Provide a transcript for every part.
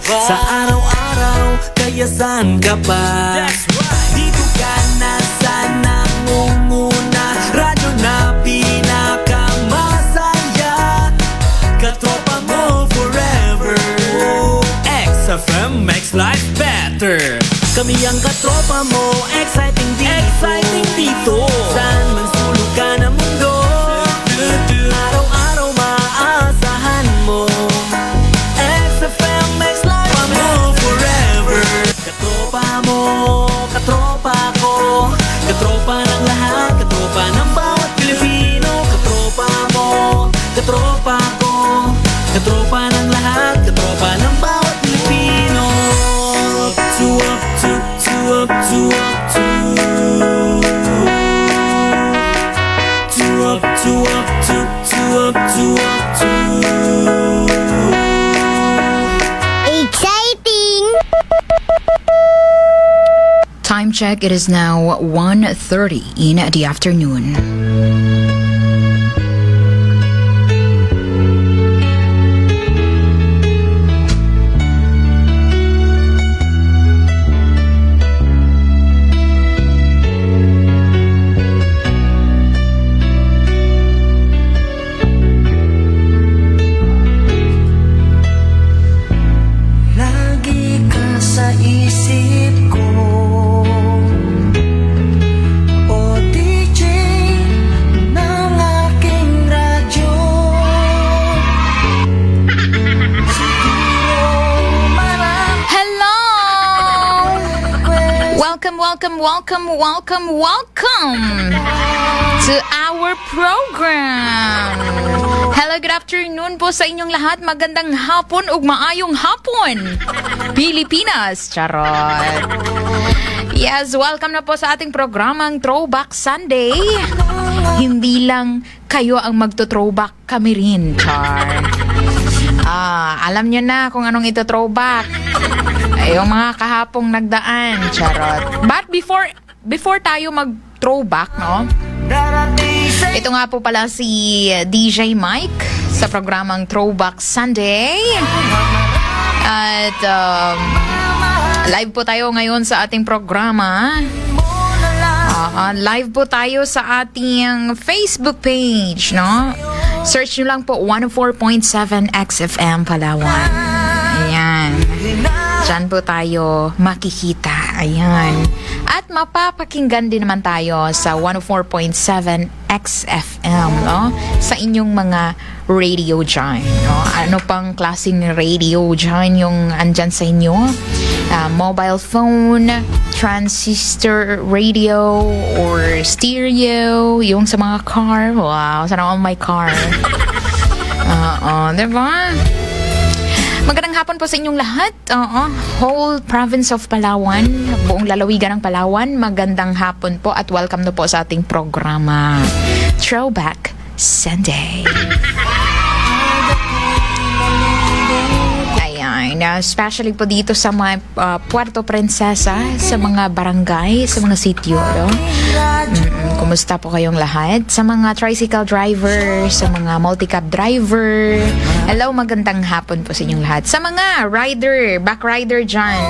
Sa araw-araw, kaya saan ka pa? Dito ka na sa nangunguna, radyo na pinakamasaya, katropa mo forever. XFM makes life better. Kami ang katropa mo, exciting dito, saan man sulok ka ng mundo, araw-araw maaasahan mo. XFM makes life mo forever. Katropa mo, katropa ko, katropa ng lahat, katropa ng bawat Pilipino. Katropa mo, katropa ko, katropa ng lahat, katropa ng bawat Pilipino. Up to, up to, up to, up to, up to, up to, up to, up to. Exciting! Time check, it is now 1:30 in the afternoon. Lagi ka sa isip ko, o DJ ng aking radyo. Siguro marami Hello! Welcome to our program. Hello, good afternoon po sa inyong lahat. Magandang hapon ug maayong hapon, Pilipinas. Charot. Yes, welcome na po sa ating programang Throwback Sunday. Hindi lang kayo ang magto-throwback, kami rin, Char. Alam nyo na kung anong ito throwback. Ay, yung mga kahapong nagdaan, charot. But before tayo mag-throwback, no? Ito nga po pala si DJ Mike sa programang Throwback Sunday. At live po tayo ngayon sa ating programa. Live po tayo sa ating Facebook page, no? Search nyo lang po 104.7 XFM Palawan. Ayan. Diyan po tayo makikita. Ayan. At mapapakinggan din naman tayo sa 104.7 XFM, no? Sa inyong mga radio dyan, no? Ano pang klaseng radio dyan yung andyan sa inyo? Mobile phone, transistor radio, or stereo, yung sa mga car. Wow, sana all my car. Diba? Magandang hapon po sa inyong lahat. Whole province of Palawan, buong lalawigan ng Palawan, magandang hapon po at welcome na po sa ating programa Throwback Sunday. Ayan, especially po dito sa mga Puerto Princesa, sa mga barangay, sa mga sityo, no? Kumusta po kayong lahat? Sa mga tricycle driver, sa mga multicab driver, hello, magandang hapon po sa inyong lahat. Sa mga rider, back rider dyan,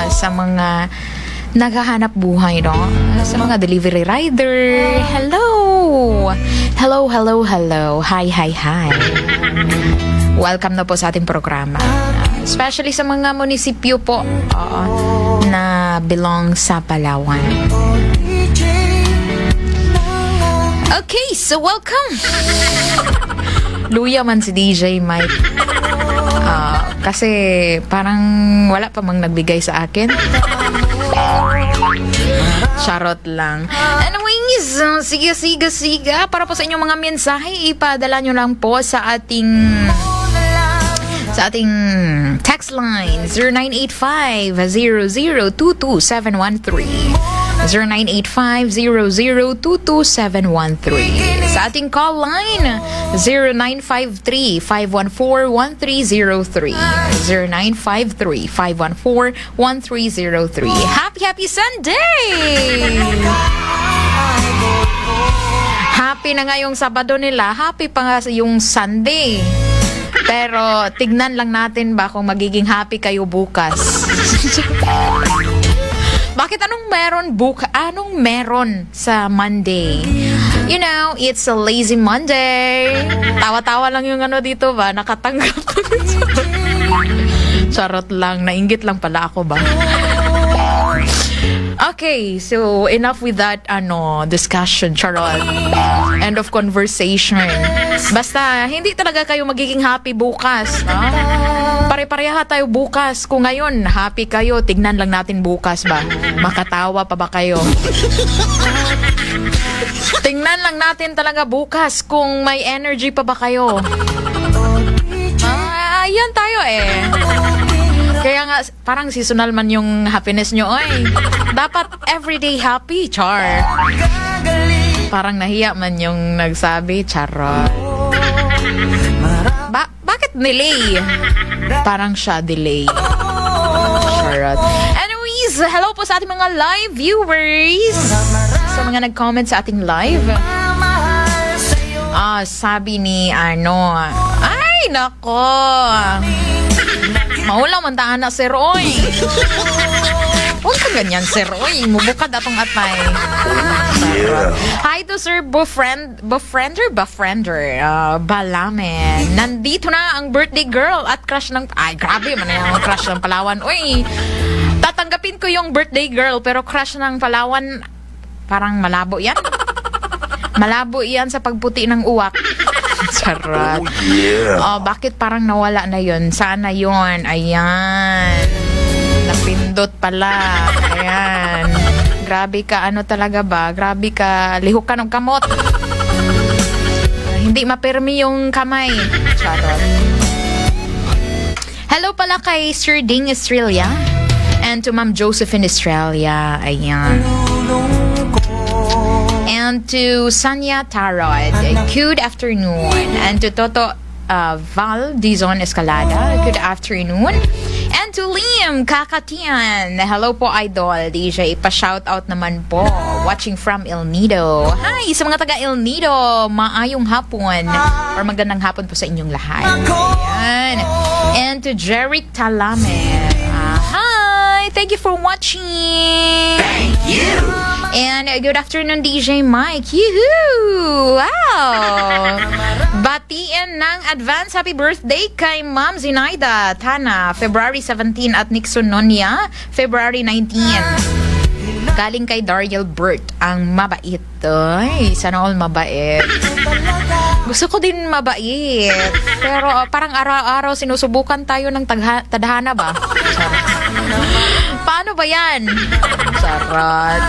sa mga naghahanap buhay, no? Sa mga delivery rider, hello! Hello. Hi. Welcome na po sa ating programa. Especially sa mga munisipyo po na belong sa Palawan. Okay, so welcome. Luya man si DJ Mike. Kasi parang wala pa mang nagbigay sa akin. Charot lang. Anyways, sige. Para po sa inyong mga mensahe, ipadala nyo lang po sa ating text line 0985-0022713 0985-0022713. Sa ating call line 0953-514-1303 0953-514-1303. Happy Sunday! Happy na ngayong Sabado nila. Happy pa nga yung Sunday. Pero tignan lang natin ba kung magiging happy kayo bukas. Bakit anong meron sa Monday? You know, it's a lazy Monday. Tawa-tawa lang yung ano dito ba? Nakatanggap. Charot lang. Nainggit lang pala ako ba? Okay, so enough with that discussion, charot. End of conversation. Basta hindi talaga kayo magiging happy bukas, no? Pare-pareha tayo bukas. Kung ngayon happy kayo, tignan lang natin bukas ba. Makatawa pa ba kayo? Tingnan lang natin talaga bukas kung may energy pa ba kayo. Ayan tayo eh. Kaya nga, parang seasonal man yung happiness nyo, oy. Dapat everyday happy, char. Parang nahiya man yung nagsabi, charot. Bakit delay? Parang siya delay. Charot. Anyways, hello po sa ating mga live viewers. Sa mga nag-comment sa ating live. Sabi ni ay, nako. Maulang mantaan na, Sir Roy. Huwag ka ganyan, Sir Roy. Mubukad atong atay. Yeah. Hi to Sir Befriender, Balamen. Nandito na ang birthday girl at crush ng... Ay, grabe man yung crush ng Palawan. Uy, tatanggapin ko yung birthday girl pero crush ng Palawan, parang malabo yan. Malabo yan sa pagputi ng uwak. Charot. Oh, yeah. Bakit parang nawala na yun? Sana yun. Ayan. Napindot pala. Ayan. Grabe ka, talaga ba? Grabe ka, lihok ka ng kamot. Hindi mapermi yung kamay. Charot. Hello pala kay Sir Ding Estrella and to Ma'am Josephine Estrella. Ayan. And to Sanya Tarot, good afternoon. And to Toto Val Dizon Escalada, good afternoon. And to Liam Kakatian, hello po idol. DJ, pa-shoutout naman po. Watching from El Nido. Hi sa mga taga El Nido, maayong hapon. Or magandang hapon po sa inyong lahat. Ayan. And to Jeric Talame, hi, thank you for watching. Thank you. And good afternoon, DJ Mike. Yoo-hoo! Wow! Batiin ng advance happy birthday kay Ma'am Zinaida Tana, February 17 at Nixon Nonia, February 19. Galing kay Dariel Burt, ang mabait. Ay, sana all mabait. Gusto ko din mabait. Pero parang araw-araw sinusubukan tayo ng tadhana ba? Paano ba yan? Sarot.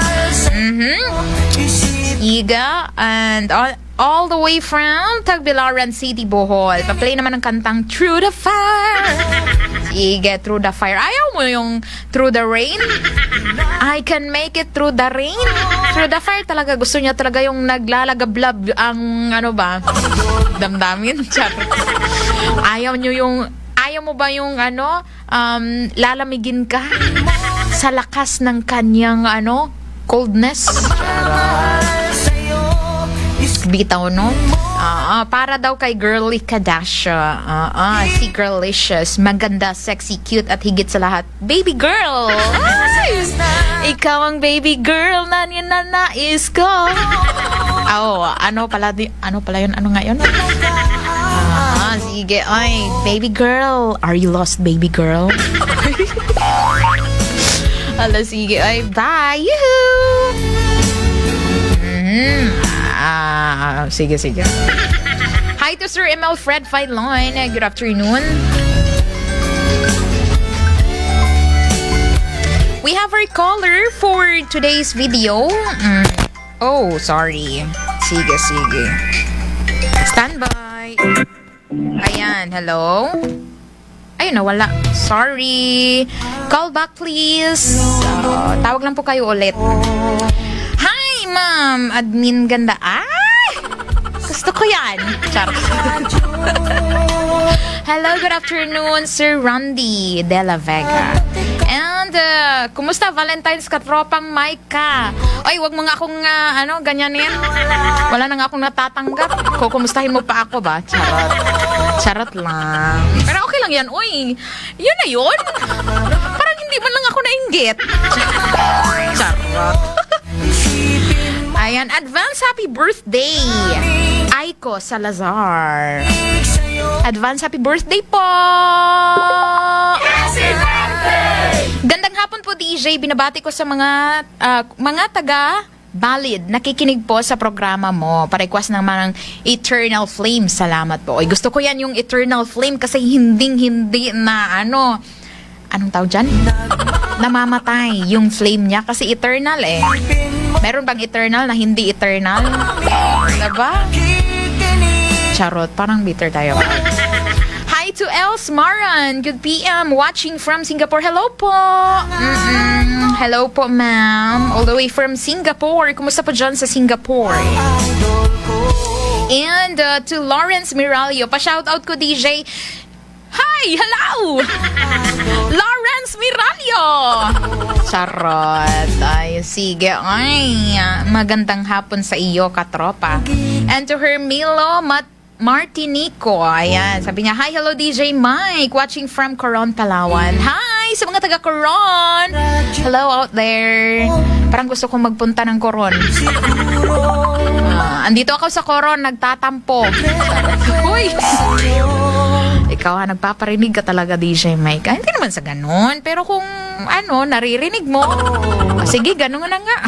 Iga and all the way from Tagbilaran City, Bohol. Pa-play naman ng kantang Through the Fire. Sige, Through the Fire. Ayaw mo yung Through the Rain? I can make it through the rain. Through the fire talaga. Gusto niya talaga yung naglalagablab ang damdamin. Ayaw mo ba yung lalamigin ka sa lakas ng kanyang coldness? Bitaw, no? Para daw kay Girly Kadasha. Si Girlicious. Maganda, sexy, cute, at higit sa lahat, baby girl! Ay! Ikaw ang baby girl na ninanais ko. Ano pala yun? Ano nga yun? Sige. Ay, baby girl. Are you lost, baby girl? Ala, sige. Ay, bye! Yoo-hoo! Sige. Hi to Sir ML Fred Filon. Good afternoon. We have our caller for today's video. Oh, sorry. Sige. Stand by. Ayan, hello? Ayun, nawala. Sorry. Call back, please. Tawag lang po kayo ulit. Hi, ma'am. Admin ganda. Gusto ko yan. Char. Hello, good afternoon, Sir Randy De La Vega. And And, kumusta Valentine's katropang Micah? Ay, wag mo nga akong, ganyanin. Wala na nga akong natatanggap. Kumustahin mo pa ako ba? Charot. Charot lang. Pero okay lang yan. Uy, yun na yun. Parang hindi man lang ako nainggit. Charot. Ayan, advance happy birthday. Aiko Salazar. Advance happy birthday po. Gandang hapon po DJ. Binabati ko sa mga taga Balid, nakikinig po sa programa mo. Pa-request naman ng Eternal Flame. Salamat po. Oy, gusto ko yan yung Eternal Flame kasi hindi na anong tawag dyan? Namamatay yung flame niya kasi eternal eh. Meron bang eternal na hindi eternal? Diba? Charot, parang bitter tayo. Hi to Els Maran. Good PM. Watching from Singapore. Hello po. Hello po, ma'am. All the way from Singapore. Kumusta po dyan sa Singapore? And to Lawrence Miralio. Pa-shoutout ko, DJ. Hi! Hello! Lawrence Miralio! Charot. Ay, sige. Ay, magandang hapon sa iyo, katropa. And to Hermilo Martinico. Ayan. Sabi niya, hi, hello DJ Mike. Watching from Coron, Palawan. Hi sa mga taga Coron. Hello out there. Parang gusto kong magpunta ng Coron. Andito ako sa Coron, nagtatampo. Uy! Ikaw nagpaparinig ka talaga DJ Mike. Hindi naman sa ganun. Pero kung naririnig mo, sige, ganun na nga.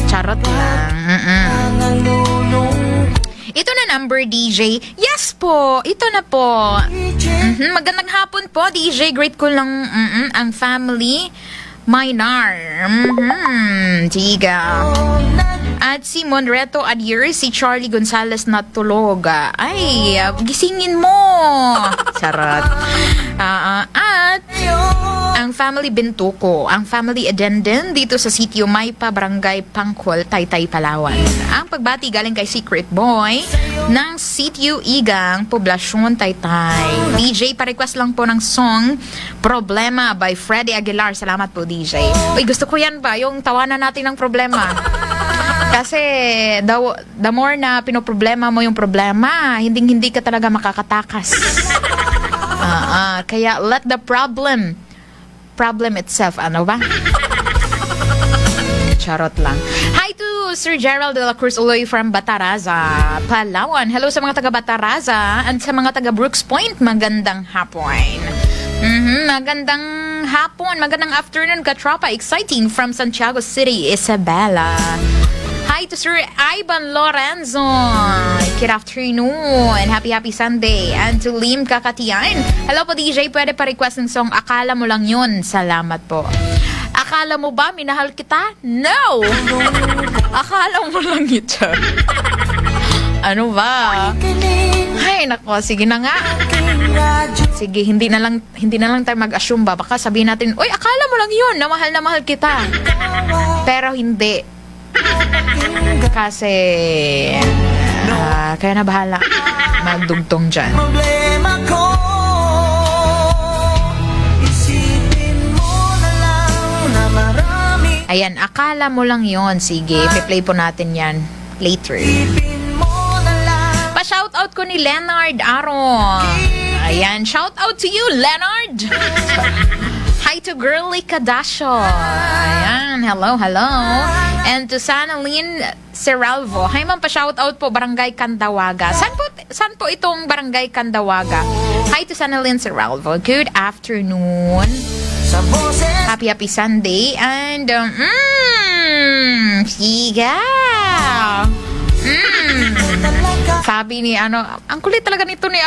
Charot lang. Ito na number, DJ. Yes po. Ito na po. Magandang hapon po, DJ. Great ko lang ang family. Minar. Tiga. At si Monreto Adier, si Charlie Gonzalez na tulog. Ay, gisingin mo. Charot. At ang family Bintuko, ang family Edenden dito sa sitio Maypa, Barangay Pangkol, Taytay, Palawan. Ang pagbati galing kay Secret Boy ng sitio Igang, Poblasyon, Taytay. DJ, pa-request lang po ng song Problema by Freddy Aguilar. Salamat po, DJ. Uy, gusto ko yan ba? Yung tawanan natin ng problema. Kasi the more na pinoproblema mo yung problema, hindi ka talaga makakatakas. Kaya let the problem itself, ano ba? Charot lang. Hi to Sir Gerald de la Cruz all the way from Bataraza, Palawan. Hello sa mga taga Bataraza and sa mga taga Brooks Point. Magandang hapon. Magandang hapon, magandang afternoon, katropa. Exciting from Santiago City, Isabela. Hi to Sir Ivan Lorenzo. Good afternoon. Happy Sunday. And to Lim Kakatian. Hello po DJ, pwede pa request ng song Akala Mo Lang Yun. Salamat po. Akala mo ba minahal kita? No! Akala mo lang ito. Ano ba? Ay, nako, sige na nga. Sige, hindi na lang tayo mag-assume ba. Baka sabihin natin, uy, akala mo lang yun, na mahal kita. Pero hindi. Kasi kaya na bahala magdugtong dyan. Problema ko, isipin mo na lang na marami. Ayan, akala mo lang yon. Sige, play po natin yan later. Pa-shoutout ko ni Leonard Aron. Ayan, shoutout to you, Leonard. Hi to Girly Cadasio. Ayan, hello. And to Sanalyn Seralvo. Hi ma'am, pa-shoutout po, Barangay Candawaga. Saan po itong Barangay Candawaga? Hi to Sanalyn Seralvo. Good afternoon. Happy Sunday. And, siga. Sabi ni ang kulit talaga nito ni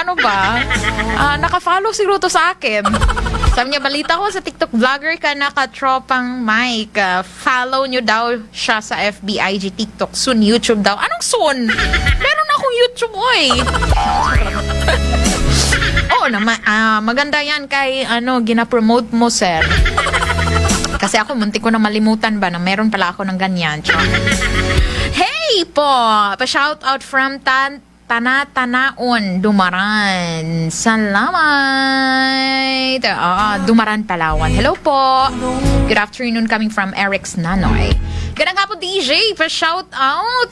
naka-follow siguro to sa akin. Sabi niya, balita ko sa TikTok vlogger ka nakatropang Mike. Follow nyo daw siya sa FB, IG, TikTok. Soon, YouTube daw. Anong soon? Meron akong YouTube, oy. Oo naman, maganda yan kay gina-promote mo, sir. Kasi ako, muntik ko na malimutan ba na meron pala ako ng ganyan. Hey po! Pa-shoutout from Tanatanaon, Dumaran. Salamat! right. Dumaran, Palawan. Hello po. Good afternoon coming from Eric's Nanoy. Ganang nga po, DJ. Pa-shout out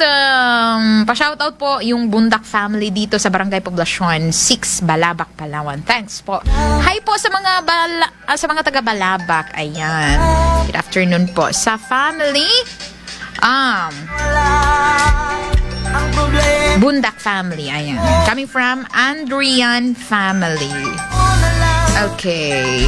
po yung Bundak family dito sa Barangay Poblacion 6, Balabac, Palawan. Thanks po. Hi po sa mga taga Balabac. Ayan. Good afternoon po sa family. Bundak family. Ayan. Coming from Andrian family. Okay.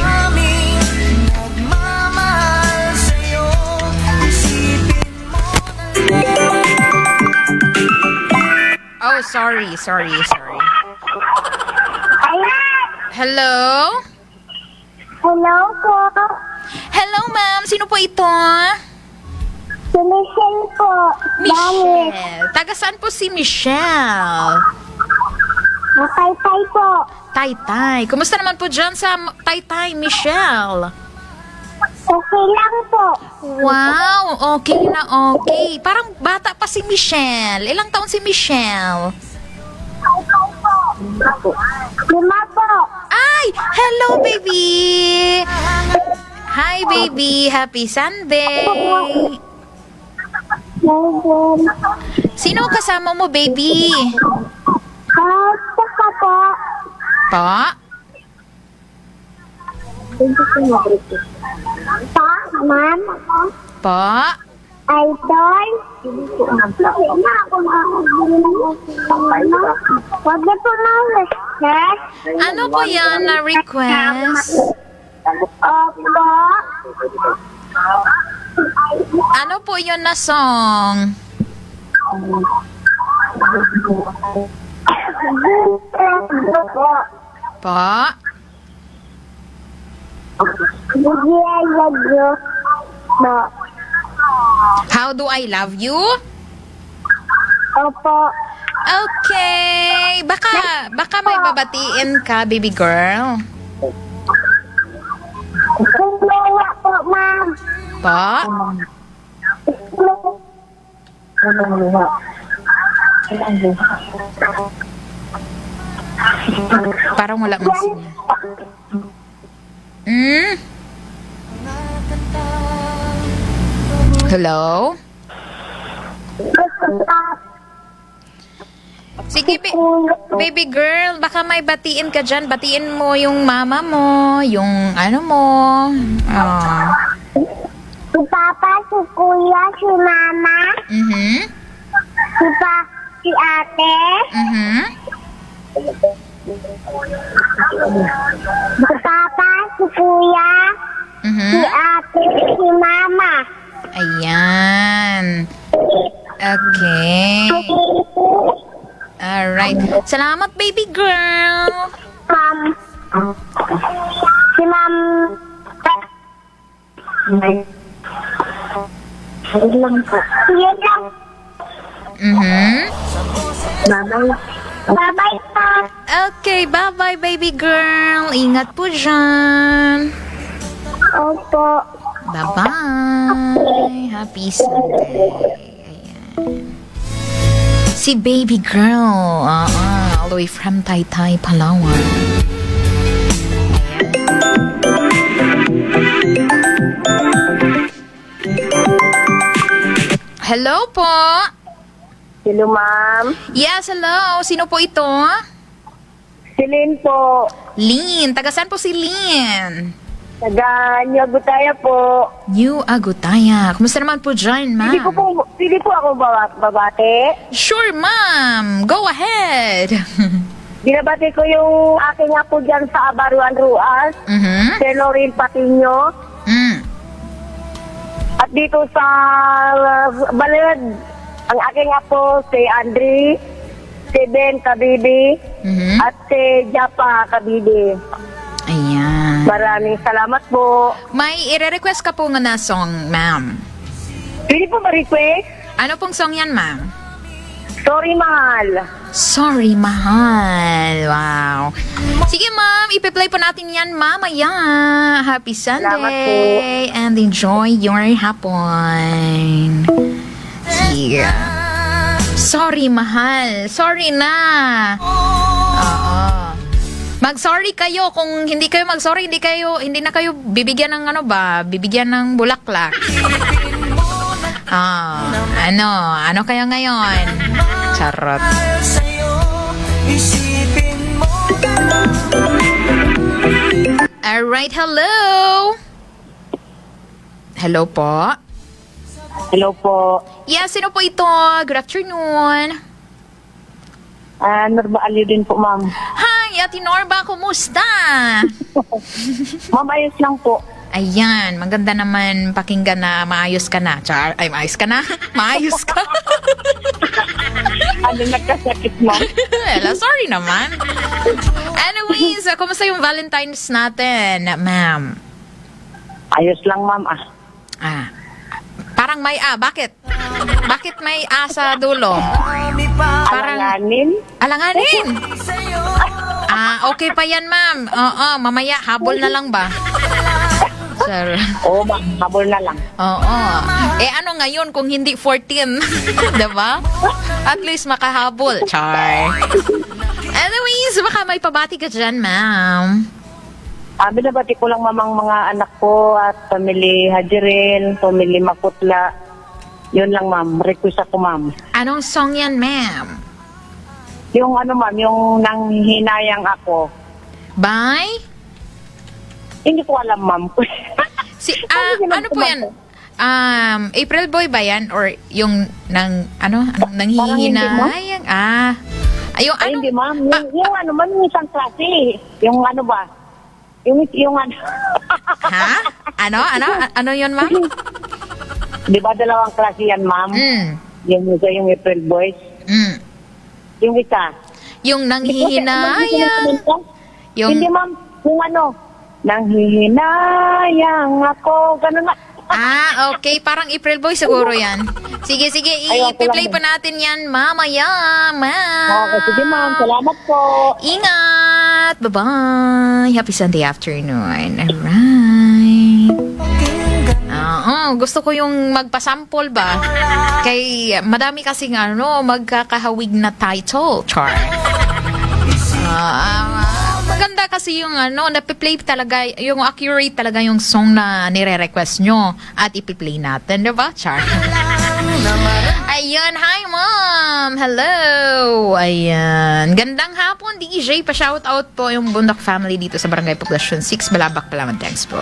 Oh, sorry. Hello? Hello po. Hello, ma'am. Sino po ito? Si Michelle po. Michelle. Taga saan po si Michelle? Matay-tay po. Taytay. Kumusta naman po dyan sa Taytay, Michelle? Okay lang po. Wow, okay na okay. Parang bata pa si Michelle. Ilang taon si Michelle? 5 po. Ay! Hello, baby! Hi, baby! Happy Sunday! Megan. Sino kasama mo, baby? Saka po. Pa? Pa, ma'am. Pa? Idol. Wag na po na request. Ano po yan na request? Opo. Ano po yun na song? Pa? How do I love you? Opo. Okay. Baka may babatiin ka, baby girl. Kumawa po, ma'am. Pa? Parang wala man siya. Hello? Sige, baby girl, baka may batiin ka dyan. Batiin mo yung mama mo, yung ano mo. Si Papa, si Kuya, si Mama, si Ate, si Papa, si Kuya, si Ate, si Mama. Ayan. Okay. Alright. Salamat, baby girl. Ma'am. Si Ma'am. Yun lang po. Yun lang. Bye-bye. Bye-bye po. Okay, bye-bye, baby girl. Ingat po dyan. Opo. Bye-bye. Happy Sunday. Ayan. Si baby girl. All the way from Taytay, Palawan. Hello po. Hello, ma'am. Yes, hello. Sino po ito? Si Lynn po. Lynn. Taga saan po si Lynn? Taga Nyagutaya po. New Agutaya. Kumusta naman po dyan, ma'am? Pili po ako babate. Sure, ma'am. Go ahead. Binabati ko yung aking apo dyan sa Abaruan Ruas. Si Lorin Patiño. At dito sa Balad, ang aking apo si Andre, si Ben Kabibi, at si Japa Kabibi. Ayan. Maraming salamat po. May ire-request ka po nga na song, ma'am. Pwede po ma-request? Ano pong song yan, ma'am? Sorry, mahal. Sorry, mahal. Wow. Sige, ma'am. Ipe-play po natin yan mamaya. Happy Salamat Sunday. And enjoy your hapon. Sige. Sorry, mahal. Sorry na. Oo. Mag-sorry kayo. Kung hindi kayo mag-sorry, hindi na kayo bibigyan ng bibigyan ng bulaklak. Ano kayo ngayon? Charot. Alright, hello. Hello po. Hello po. Yes, sino po ito? Good afternoon. Norma Aliw din po, ma'am. Hi, Ate Norba, kumusta? Ma'am, ayos lang po. Ayan, maganda naman pakinggan na maayos ka na. Maayos ka na? Maayos ka? Ano nagkasakit, ma'am? Well, sorry naman. Anyways, kumusta yung Valentine's natin, ma'am? Ayos lang, ma'am. Parang may bakit? Bakit may sa dulo? Alanganin? Alanganin? Okay pa yan, ma'am. Oo, mamaya, habol na lang ba? Sir. Oo, ma'am. Habol na lang. Oo. Ano ngayon kung hindi 14? Diba? At least makahabol. Char. Anyways, baka may pabati ka dyan, ma'am. Binabati ko lang, mamang mga anak ko at family Hajirin, family Makutla. Yun lang, ma'am. Request ako, ma'am. Anong song yan, ma'am? Yung ma'am, yung nanghihinayang ako. Bye? Hindi ko alam, ma'am. Ano po yan? April Boy ba yan? Or yung nanghihinayang? Yung Ay, hindi, ma'am. Yung ma'am, yung isang klase. Yung ba? Yung Ha? Ano yun, ma'am? Di ba dalawang klase yan, ma'am? Yung isa, yung April Boys. Yung isa. Yung nanghihinayang. Hindi, ma'am. Yung nanghihinayang ako. Ganun na. Okay. Parang April Boy siguro yan. Sige. I-play pa natin yan mamaya, ma'am. Okay, sige, ma'am. Salamat po. Ingat. Bye-bye. Happy Sunday afternoon. Alright. Gusto ko yung magpasample ba? Kay madami kasing magkakahawig na title. Char. Maganda kasi yung napiplay talaga, yung accurate talaga yung song na nire-request nyo at ipiplay natin, diba? Char. Ayan, hi ma'am! Hello! Ayan. Gandang hapon, DJ. Pa-shoutout po yung Bundak family dito sa Barangay Poblacion 6, Balabak, Palawan. Thanks po.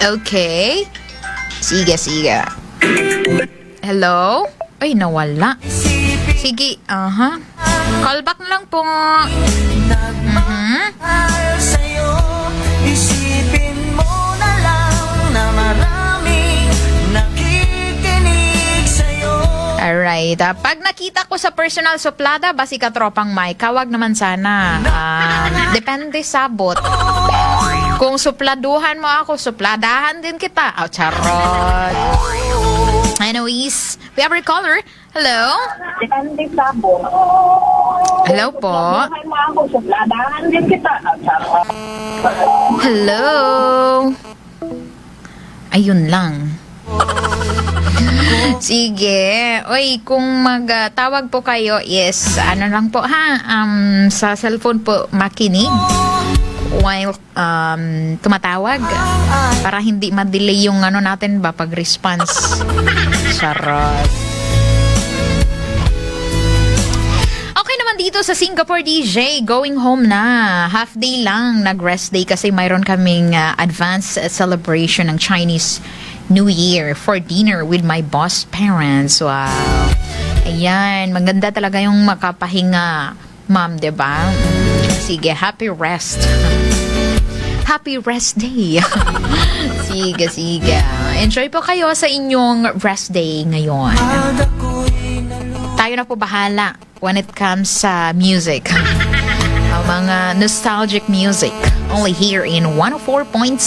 Okay. Sige. Hello? Ay, nawala. Sige, call back na lang po. Isipin mo na lang na maraming nakikinig sa'yo. Alright. Pag nakita ko sa personal suplada, basi ka tropang Mike, kawag naman sana. Depende sa bot. Kung supladuhan mo ako, supladahan din kita. Charot. Anyways, we have our caller. Hello? Depende sa bo. Hello po. Buhay mo ako, supladahan din kita. Hello? Ayun lang. Sige. Oy, kung magtawag po kayo, yes, lang po ha, sa cellphone po makinig while tumatawag para hindi ma-delay yung natin ba pag-response. Charot. Okay naman dito sa Singapore, DJ, going home na. Half day lang, nag-rest day kasi mayroon kaming advanced celebration ng Chinese New Year for dinner with my boss parents. Wow. Ayan, maganda talaga yung makapahinga, ma'am, diba? Sige, happy rest. Happy rest day. Sige. Enjoy po kayo sa inyong rest day ngayon. Tayo na po bahala when it comes sa music. Mga nostalgic music. Only here in 104.7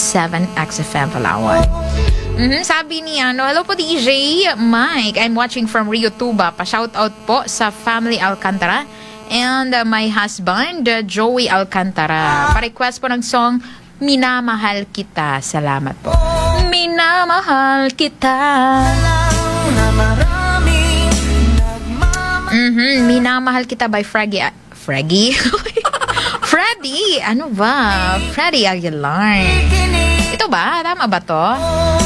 XFM Palawan. Sabi ni hello po DJ Mike. I'm watching from Rio Tuba. Pa-shoutout po sa family Alcantara and my husband Joey Alcantara. Pa-request po ng song Minamahal Kita. Salamat po. Minamahal kita. Minamahal Kita by Fraggy. Fraggy? Freddy! Ano ba? Freddy Aguilar. Ito ba? Tama ba to?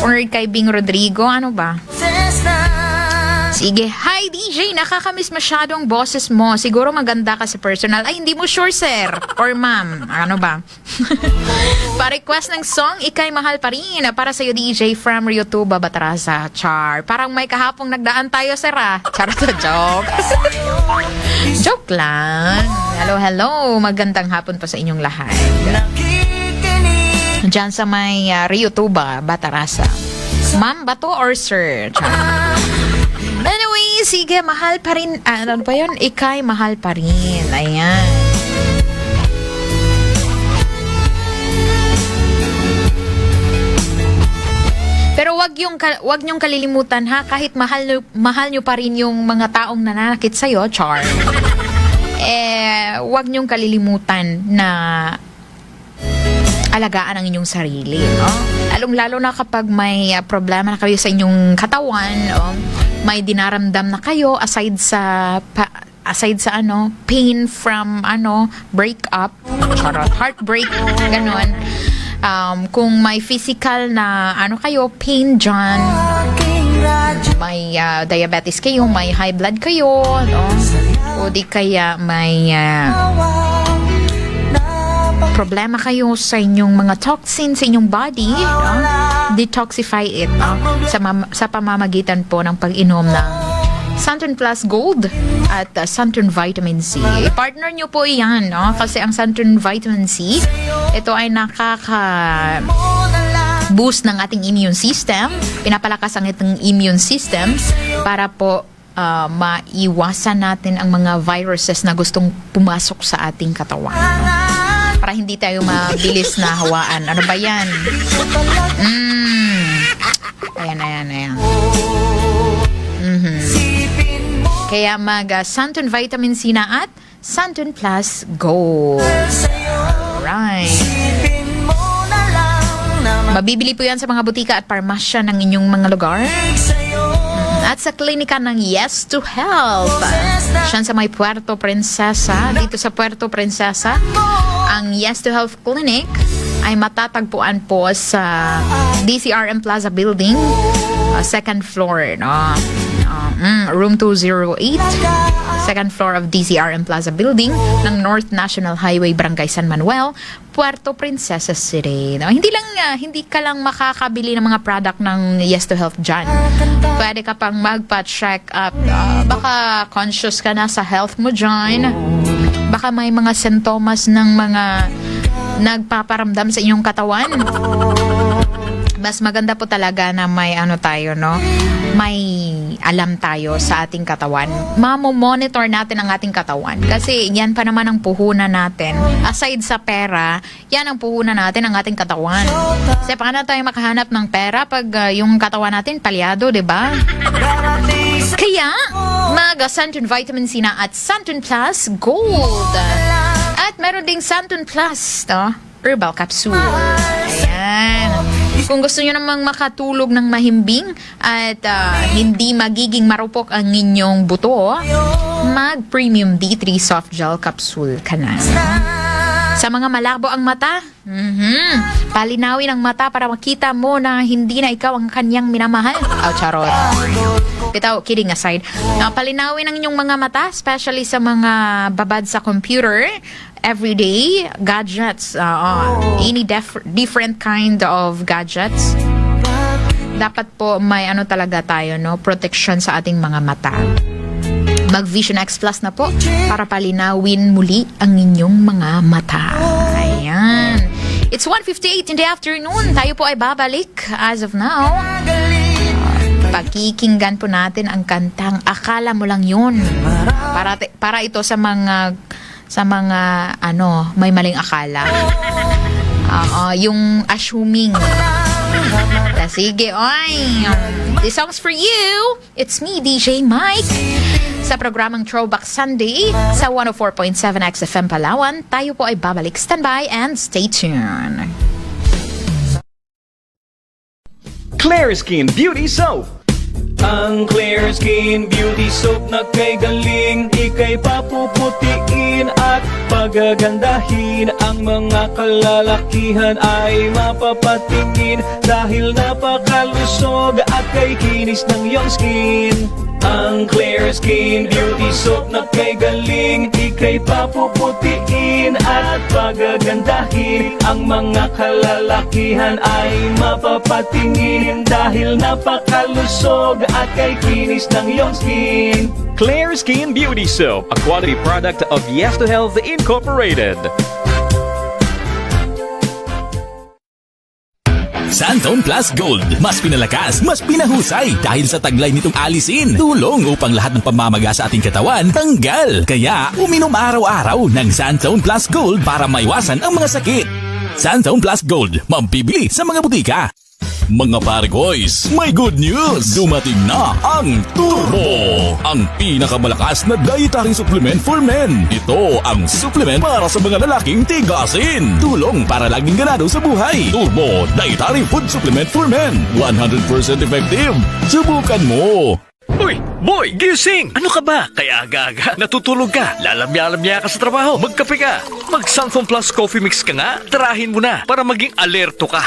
Or kay Bing Rodrigo? Ano ba? Sige. Hi, DJ. Nakakamiss masyadong boses mo. Siguro maganda ka sa personal. Ay, hindi mo sure, sir. Or ma'am. Ano ba? Pa-request ng song, Ika'y Mahal Pa Rin. Para sa'yo, DJ from Rio 2, Babatrasa. Char. Parang may kahapong nagdaan tayo, sir, ah. Charot na joke. Joke lang. Hello. Magandang hapon pa sa inyong lahat. Diyan sa may Rio 2, Batarasa. Ma'am ba to or sir? Char. Anyway, sige, mahal pa rin. Ano pa yun? Ika'y mahal pa rin. Ayan. Pero wag niyong kalilimutan ha, kahit mahal niyo pa rin yung mga taong nananakit sa iyo, char. Wag niyong kalilimutan na alagaan ang inyong sarili, no? Lalong-lalo na kapag may problema na kayo sa inyong katawan, may dinaramdam na kayo aside sa pain from breakup, heartbreak, ganon. Kung may physical na kayo, pain dyan, may diabetes kayo, may high blood kayo, no? O di kaya may problema kayo sa inyong mga toxins sa inyong body, no? Detoxify it, no? Sa pamamagitan po ng pag-inom ng Santon Plus Gold at Santon Vitamin C. I-partner nyo po yan, no? Kasi ang Santon Vitamin C, ito ay boost ng ating immune system. Pinapalakas ang ating immune system para po maiwasan natin ang mga viruses na gustong pumasok sa ating katawan, no? Para hindi tayo mabilis na hawaan. Ano ba yan? Ayan. Kaya Santon Vitamin C na at Santon Plus Gold. Alright. Mabibili po yan sa mga butika at parmasya ng inyong mga lugar. At sa klinika ng Yes to Health. Siyan sa may Puerto Princesa. Dito sa Puerto Princesa, ang Yes to Health Clinic ay matatagpuan po sa DCRM Plaza Building, second floor, no? Room 208, second floor of DCRM Plaza Building ng North National Highway, Barangay San Manuel, Puerto Princesa City. No? Hindi ka lang makakabili ng mga product ng Yes to Health dyan. Pwede ka pang magpa-check up. Baka conscious ka na sa health mo dyan. Baka may mga sintomas ng mga nagpaparamdam sa inyong katawan. Mas maganda po talaga na may tayo, no? May alam tayo sa ating katawan. Mamo-monitor natin ang ating katawan. Kasi yan pa naman ang puhunan natin. Aside sa pera, yan ang puhunan natin ang ating katawan. Kasi paano tayo makahanap ng pera pag yung katawan natin palyado, diba? Kaya, Santon Vitamin C na at Santon Plus Gold. At meron ding Santon Plus, no? Herbal Capsule. Ayan. Kung gusto nyo namang makatulog ng mahimbing at hindi magiging marupok ang inyong buto, mag-Premium D3 Soft Gel Capsule ka na. Sa mga malabo ang mata, palinawin ang mata para makita mo na hindi na ikaw ang kanyang minamahal. Charot. Kidding aside. Palinawin ang inyong mga mata, especially sa mga babad sa computer, everyday gadgets, any different kind of gadgets. Dapat po may talaga tayo, no? Protection sa ating mga mata. Mag Vision X Plus na po para palinawin muli ang inyong mga mata. Ayan. It's 1:58 in the afternoon. Tayo po ay babalik as of now. Pakikinggan po natin ang kantang Akala Mo Lang Yun. Para ito sa mga may maling akala. Yung assuming. Sige, oy. This song's for you. It's me, DJ Mike. Sa programang Throwback Sunday sa 104.7 XFM Palawan, tayo po ay babalik. Stand by and stay tuned. Claire Skin Beauty Soap. Ang Clear Skin Beauty Soap na kay galing, ika'y papuputiin at pagagandahin. Ang mga kalalakihan ay mapapatingin dahil napakalusog at kay kinis ng iyong skin. Ang Clear Skin Beauty Soap na kay galing, ika'y papuputiin at pagagandahin. Ang mga kalalakihan ay mapapatingin dahil napakalusog at kay kinis ng iyong skin. Clear Skin Beauty Soap, a quality product of Yes to Health Incorporated. Santone Plus Gold. Mas pinalakas, mas pinahusay dahil sa taglay nitong alisin. Tulong upang lahat ng pamamaga sa ating katawan tanggal. Kaya uminom araw-araw ng Santone Plus Gold para maiwasan ang mga sakit. Santone Plus Gold, mabibili sa mga butika. Mga Pargoys, may good news! Dumating na ang Turbo! Ang pinakamalakas na dietary supplement for men. Ito ang supplement para sa mga lalaking tigasin. Tulong para laging ganado sa buhay. Turbo Dietary Food Supplement for Men. 100% effective. Subukan mo! Uy, boy, gising! Ano ka ba? Kaya aga-aga, natutulog ka, lalamya-lamya ka sa trabaho, magkape ka. Mag-Sunfone Plus Coffee Mix ka nga, tarahin mo na para maging alerto ka.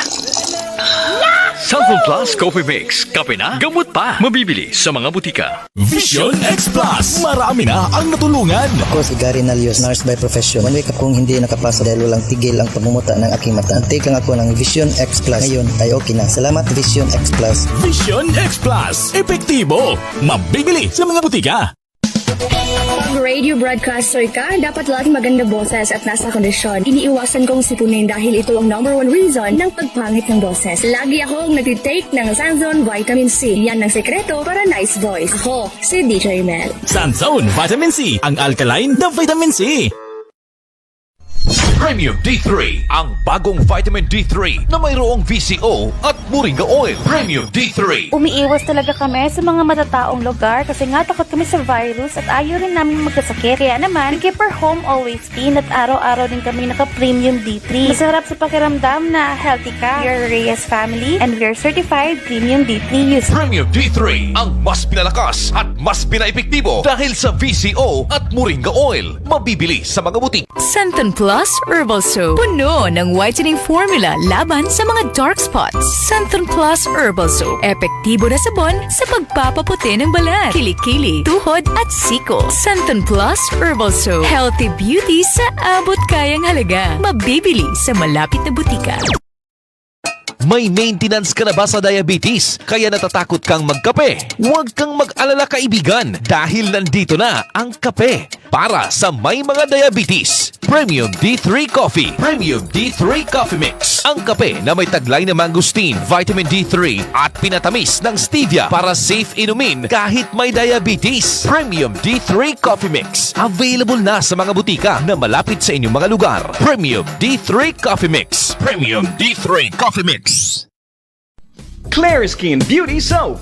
Sunfone Plus Coffee Mix, kape na, gamot pa. Mabibili sa mga butika. Vision X Plus. Marami na ang natulungan. Ako si Gary Nalios, nurse by profession. One week akong hindi nakapasok dahil walang tigil ang pagmumuta ng aking mata. Take lang ako ng Vision X Plus. Ngayon ay okay na. Salamat Vision X Plus. Vision X Plus. Epektibo. Mabibili sa mga butika. Pag radio broadcaster ka, dapat laging maganda boses at nasa kondisyon. Iniiwasan kong sipunin dahil ito ang number one reason ng pagpangit ng boses. Lagi akong nagtitake ng Sanzone Vitamin C. Yan ang sekreto para nice voice. Ako, si DJ Mel. Sanzone Vitamin C. Ang alkaline na vitamin C. Premium D3, ang bagong vitamin D3 na mayroong VCO at Moringa Oil. Premium D3. Umiiwas talaga kami sa mga matataong lugar kasi nga takot kami sa virus at ayaw rin namin magkasakit. Kaya naman, keep our home always clean at araw-araw din kami naka-Premium D3. Masarap sa pakiramdam na healthy ka. We are Reyes family and we are certified Premium D3 users. Premium D3, ang mas pinalakas at mas pinaepektibo dahil sa VCO at Moringa Oil. Mabibili sa mga butik. Santone Plus Herbal Soap. Puno ng whitening formula laban sa mga dark spots. Santone Plus Herbal Soap. Epektibo na sabon sa pagpapaputi ng balat, kilikili, tuhod at siko. Santone Plus Herbal Soap. Healthy beauty sa abot kayang halaga. Mabibili sa malapit na butika. May maintenance ka na ba sa diabetes? Kaya natatakot kang magkape? Huwag kang mag-alala kaibigan dahil nandito na ang kape para sa may mga diabetes. Premium D3 Coffee. Premium D3 Coffee Mix. Ang kape na may taglay na mangosteen, vitamin D3 at pinatamis ng stevia para safe inumin kahit may diabetes. Premium D3 Coffee Mix. Available na sa mga butika na malapit sa inyong mga lugar. Premium D3 Coffee Mix. Premium D3 Coffee Mix. Clear Skin Beauty Soap.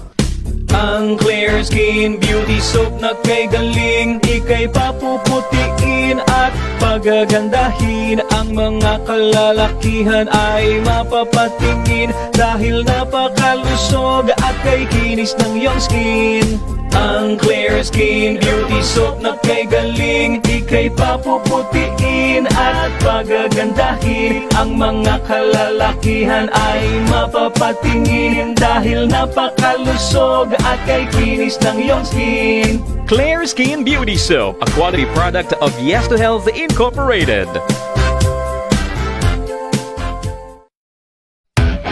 Ang Clear Skin Beauty Soap na kay galing, ika'y papuputiin at pagagandahin. Ang mga kalalakihan ay mapapatingin dahil napakalusog at kay kinis ng iyong skin. Ang Clear Skin Beauty Soap na kay galing, ika'y papuputiin at pagagandahin. Ang mga kalalakihan ay mapapatingin dahil napakalusog at kay kinis ng iyong skin. Clear Skin Beauty Soap, a quality product of Yes to Health Incorporated.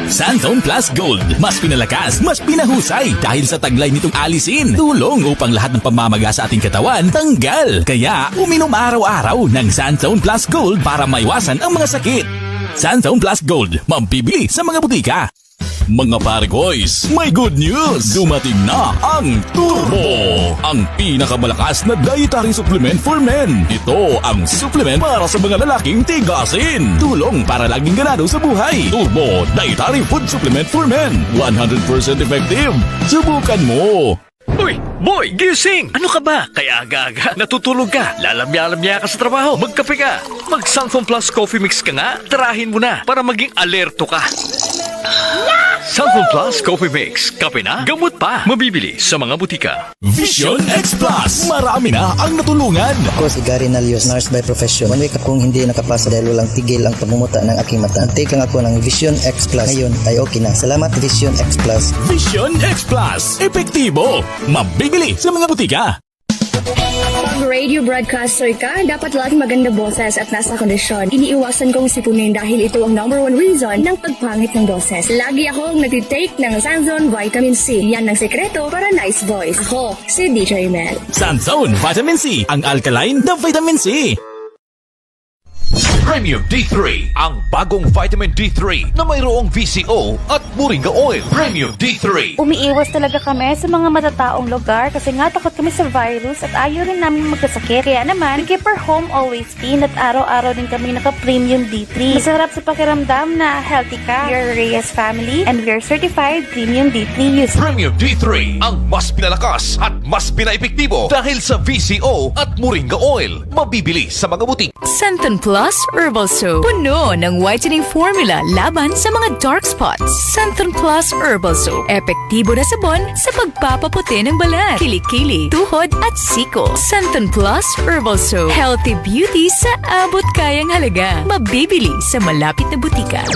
Santone Plus Gold. Mas pinalakas, mas pinahusay dahil sa taglay nitong alisin. Tulong upang lahat ng pamamaga sa ating katawan tanggal. Kaya uminom araw-araw ng Santone Plus Gold para maiwasan ang mga sakit. Santone Plus Gold, mabibili sa mga butika. Mga Pargoys, may good news! Dumating na ang Turbo! Ang pinakamalakas na dietary supplement for men. Ito ang supplement para sa mga lalaking tigasin. Tulong para laging ganado sa buhay. Turbo Dietary Food Supplement for Men. 100% effective. Subukan mo! Uy, boy, gising! Ano ka ba? Kaya aga-aga, natutulog ka, lalamya-lamya ka sa trabaho, magkape ka. Mag-Sunfone Plus Coffee Mix ka nga, tarahin mo na para maging alerto ka. Santon Plus Coffee Mix. Kape na, gamot pa. Mabibili sa mga butika. Vision X Plus. Marami na ang natulungan. Ako si Gary Nalios, nurse by profession. One week akong hindi nakapasa dahil walang tigil ang pagmumuta ng aking mata. Take lang ako ng Vision X Plus. Ngayon ay okay na. Salamat Vision X Plus. Vision X Plus. Epektibo. Mabibili sa mga butika. Pag radio broadcaster ka, dapat laging maganda boses at nasa kondisyon. Iniiwasan kong sipunin dahil ito ang #1 reason ng pagpangit ng boses. Lagi akong nagtitake ng Sanzone Vitamin C. Yan ang sekreto para nice voice. Ako, si DJ Mel. Sanzone Vitamin C. Ang alkaline na vitamin C. Premium D3, ang bagong vitamin D3 na mayroong VCO at moringa oil. Premium D3. Umiiwas talaga kami sa mga matataong lugar kasi nga takot kami sa virus at ayaw rin namin magkasakit. Kaya naman, keep our home always clean at araw-araw din kami naka-premium D3. Masarap sa pakiramdam na healthy ka. We are Reyes family and we are certified premium D3 users. Premium D3, ang mas pinalakas at mas pinaepektibo dahil sa VCO at moringa oil. Mabibili sa mga butik. Santon Plus Herbal Soap. Puno ng whitening formula laban sa mga dark spots. Santon Plus Herbal Soap. Epektibo na sabon sa pagpapaputi ng balat, kilikili, tuhod at siko. Santon Plus Herbal Soap. Healthy beauty sa abot kayang halaga. Mabibili sa malapit na butika.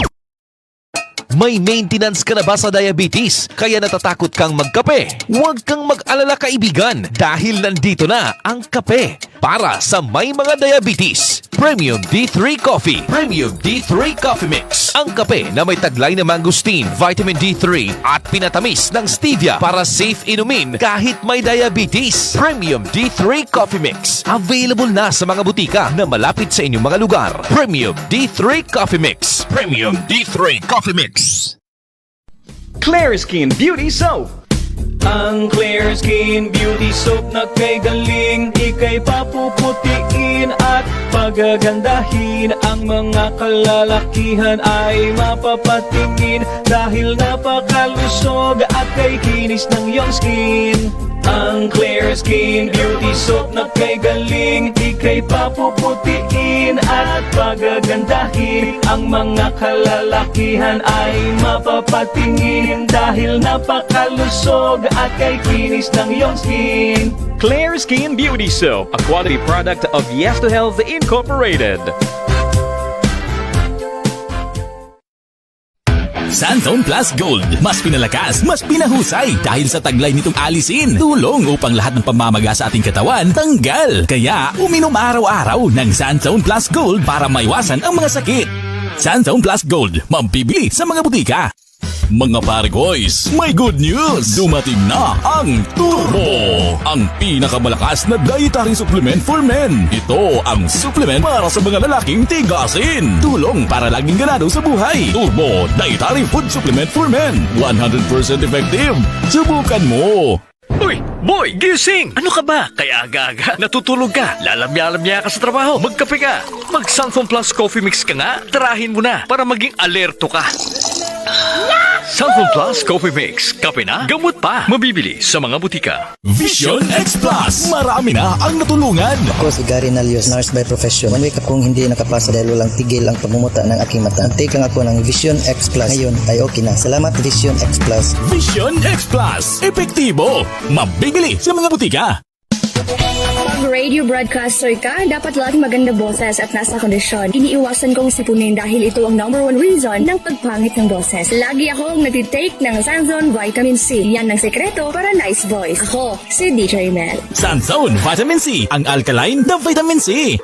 May maintenance ka na ba sa diabetes? Kaya natatakot kang magkape? Huwag kang mag-alala kaibigan dahil nandito na ang kape para sa may mga diabetes. Premium D3 Coffee. Premium D3 Coffee Mix. Ang kape na may taglay na mangosteen, vitamin D3 at pinatamis ng stevia para safe inumin kahit may diabetes. Premium D3 Coffee Mix. Available na sa mga butika na malapit sa inyong mga lugar. Premium D3 Coffee Mix. Premium D3 Coffee Mix. Clear Skin Beauty Soap. Ang Clear Skin Beauty Soap na kay galing, ika'y papuputiin at pagagandahin. Ang mga kalalakihan ay mapapatingin dahil napakalusog at kay kinis ng iyong skin. Ang Clear Skin Beauty Soap na kay galing, ika'y papuputiin at pagagandahin. Ang mga kalalakihan ay mapapatingin dahil napakalusog at kay kinis ng iyong skin. Clear Skin Beauty Soap, a quality product of Yes to Health Incorporated. Santon Plus Gold. Mas pinalakas, mas pinahusay dahil sa taglay nitong alisin. Tulong upang lahat ng pamamaga sa ating katawan tanggal. Kaya uminom araw-araw ng Santon Plus Gold para maiwasan ang mga sakit. Santon Plus Gold, mabibili sa mga butika. Mga pare boys, may good news! Dumating na ang Turbo! Ang pinakamalakas na dietary supplement for men. Ito ang supplement para sa mga lalaking tigasin. Tulong para laging ganado sa buhay. Turbo Dietary Food Supplement for Men. 100% effective. Subukan mo! Uy, boy, gising! Ano ka ba? Kaya aga-aga, natutulog ka, lalamya-lamya ka sa trabaho, magkape ka. Mag Santon Plus Coffee Mix ka nga, tarahin mo na para maging alerto ka. Santon Plus Coffee Mix, kape na, gamot pa. Mabibili sa mga butika. Vision X Plus. Marami na ang natulungan. Ako si Gary Nalios, nurse by profession. One week akong hindi nakapasa dahil walang tigil ang pagmumuta ng aking mata. Take lang ako ng Vision X Plus. Ngayon ay okay na. Salamat Vision X Plus. Vision X Plus. Epektibo. Mabibili sa mga butika. Pag radio broadcaster ka, dapat laging maganda boses at nasa kondisyon. Iniiwasan kong sipunin dahil ito ang #1 reason ng pagpangit ng boses. Lagi akong nagtitake ng Sanzone Vitamin C. Yan ang sekreto para nice voice. Ako, si DJ Mel. Sanzone Vitamin C. Ang alkaline na vitamin C.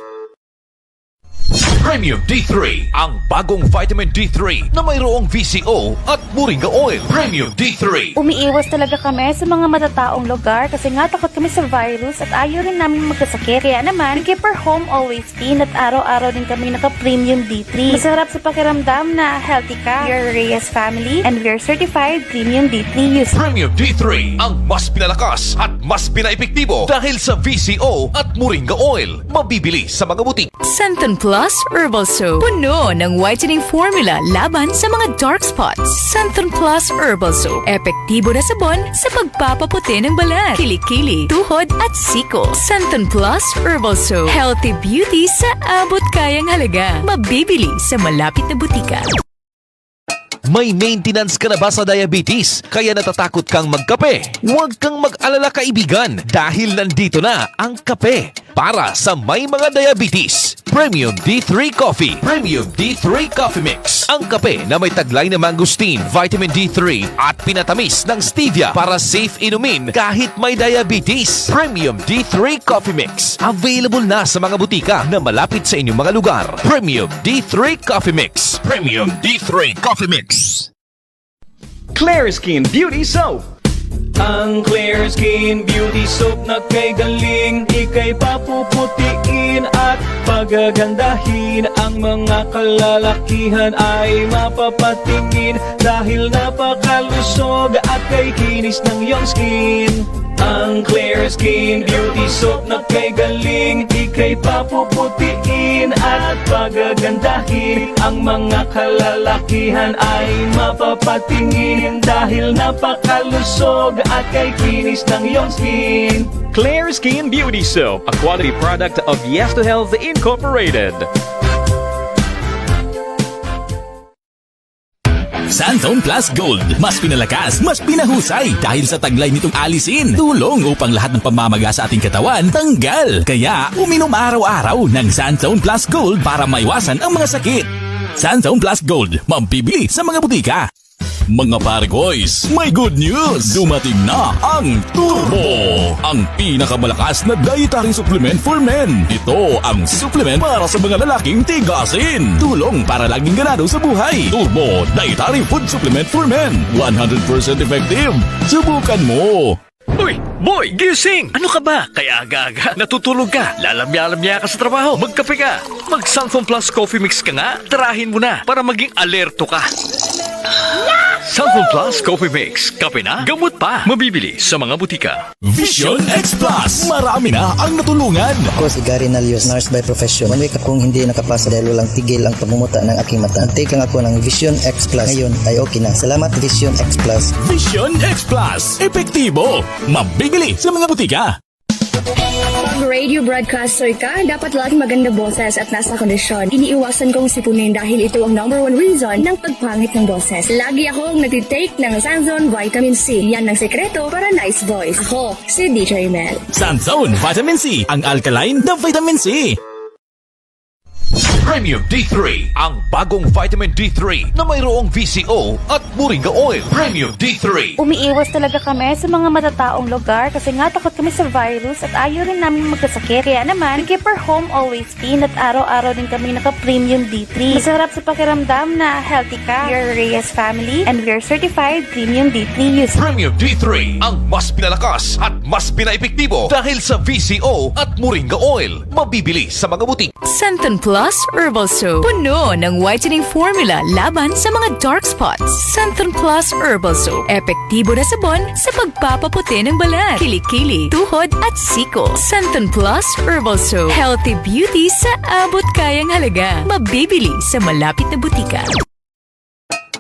Premium D3, ang bagong vitamin D3 na mayroong VCO at moringa oil. Premium D3. Umiiwas talaga kami sa mga matataong lugar kasi nga takot kami sa virus at ayaw rin namin magkasakit. Kaya naman, keep our home always clean at araw-araw din kami naka-premium D3. Masarap sa pakiramdam na healthy ka. We are Reyes family and we are certified premium D3 users. Premium D3, ang mas pinalakas at mas pinaepektibo dahil sa VCO at moringa oil. Mabibili sa mga butik. Santon Plus Herbal Soap. Puno ng whitening formula laban sa mga dark spots. Santon Plus Herbal Soap. Epektibo na sabon sa pagpapaputi ng balat, kilikili, tuhod at siko. Santon Plus Herbal Soap. Healthy beauty sa abot kayang halaga. Mabibili sa malapit na butika. May maintenance ka na ba sa diabetes? Kaya natatakot kang magkape? Huwag kang mag-alala kaibigan dahil nandito na ang kape para sa may mga diabetes. Premium D3 Coffee. Premium D3 Coffee Mix. Ang kape na may taglay na mangosteen, vitamin D3 at pinatamis ng stevia para safe inumin kahit may diabetes. Premium D3 Coffee Mix. Available na sa mga butika na malapit sa inyong mga lugar. Premium D3 Coffee Mix. Premium D3 Coffee Mix. Clear Skin Beauty Soap. Ang Clear Skin Beauty Soap na kay galing, ika'y papuputiin at pagagandahin. Ang mga kalalakihan ay mapapatingin dahil napakalusog at kay kinis ng iyong skin. Ang Clear Skin Beauty Soap na kay galing, ika'y papuputiin at pagagandahin. Ang mga kalalakihan ay mapapatingin dahil napakalusog at kay kinis ng iyong skin. Clear Skin Beauty Soap, a quality product of Yes to Health Incorporated. Santon Plus Gold. Mas pinalakas, mas pinahusay dahil sa taglay nitong alisin. Tulong upang lahat ng pamamaga sa ating katawan tanggal. Kaya uminom araw-araw ng Santon Plus Gold para maiwasan ang mga sakit. Santon Plus Gold, mabibili sa mga butika. Mga Pargoys, may good news! Dumating na ang Turbo! Ang pinakamalakas na dietary supplement for men. Ito ang supplement para sa mga lalaking tigasin. Tulong para laging ganado sa buhay. Turbo Dietary Food Supplement for Men. 100% effective. Subukan mo! Uy, boy, gising! Ano ka ba? Kaya aga-aga, natutulog ka, lalamya-lamya ka sa trabaho, magkape ka, mag-Sanfon Plus Coffee Mix ka nga, tarahin mo na para maging alerto ka. Sanfon Plus Coffee Mix, kape na, gamot pa, mabibili sa mga butika. Vision X Plus! Marami na ang natulungan! Ako si Gary Nalios, nurse by profession. One week akong hindi nakapasa dahil walang tigil ang pagmumuta ng aking mata. Take lang ako ng Vision X Plus. Ngayon ay okay na. Salamat Vision X Plus. Vision X Plus! Epektibo! Mabibili sa mga butika! Pag radio broadcaster ka, dapat laging maganda boses at nasa kondisyon. Iniiwasan kong sipunin dahil ito ang #1 reason ng pagpangit ng boses. Lagi akong nagtitake ng Sanzone Vitamin C. Yan ang sekreto para nice voice. Ako, si DJ Mel. Sanzone Vitamin C, ang alkaline na vitamin C. Premium D3, ang bagong vitamin D3 na mayroong VCO at moringa oil. Premium D3. Umiiwas talaga kami sa mga matataong lugar kasi nga takot kami sa virus at ayaw rin namin magkasakit. Kaya naman, keep our home always clean at araw-araw din kami naka-Premium D3. Masarap sa pakiramdam na healthy ka. We are Reyes family and we are certified Premium D3 users. Premium D3, ang mas pinalakas at mas pinaepektibo dahil sa VCO at moringa oil. Mabibili sa mga butik. Santon Plus Herbal Soap. Puno ng whitening formula laban sa mga dark spots. Santon Plus Herbal Soap. Epektibo na sabon sa pagpapaputi ng balat, kilikili, tuhod at siko. Santon Plus Herbal Soap. Healthy beauty sa abot kayang halaga. Mabibili sa malapit na butika.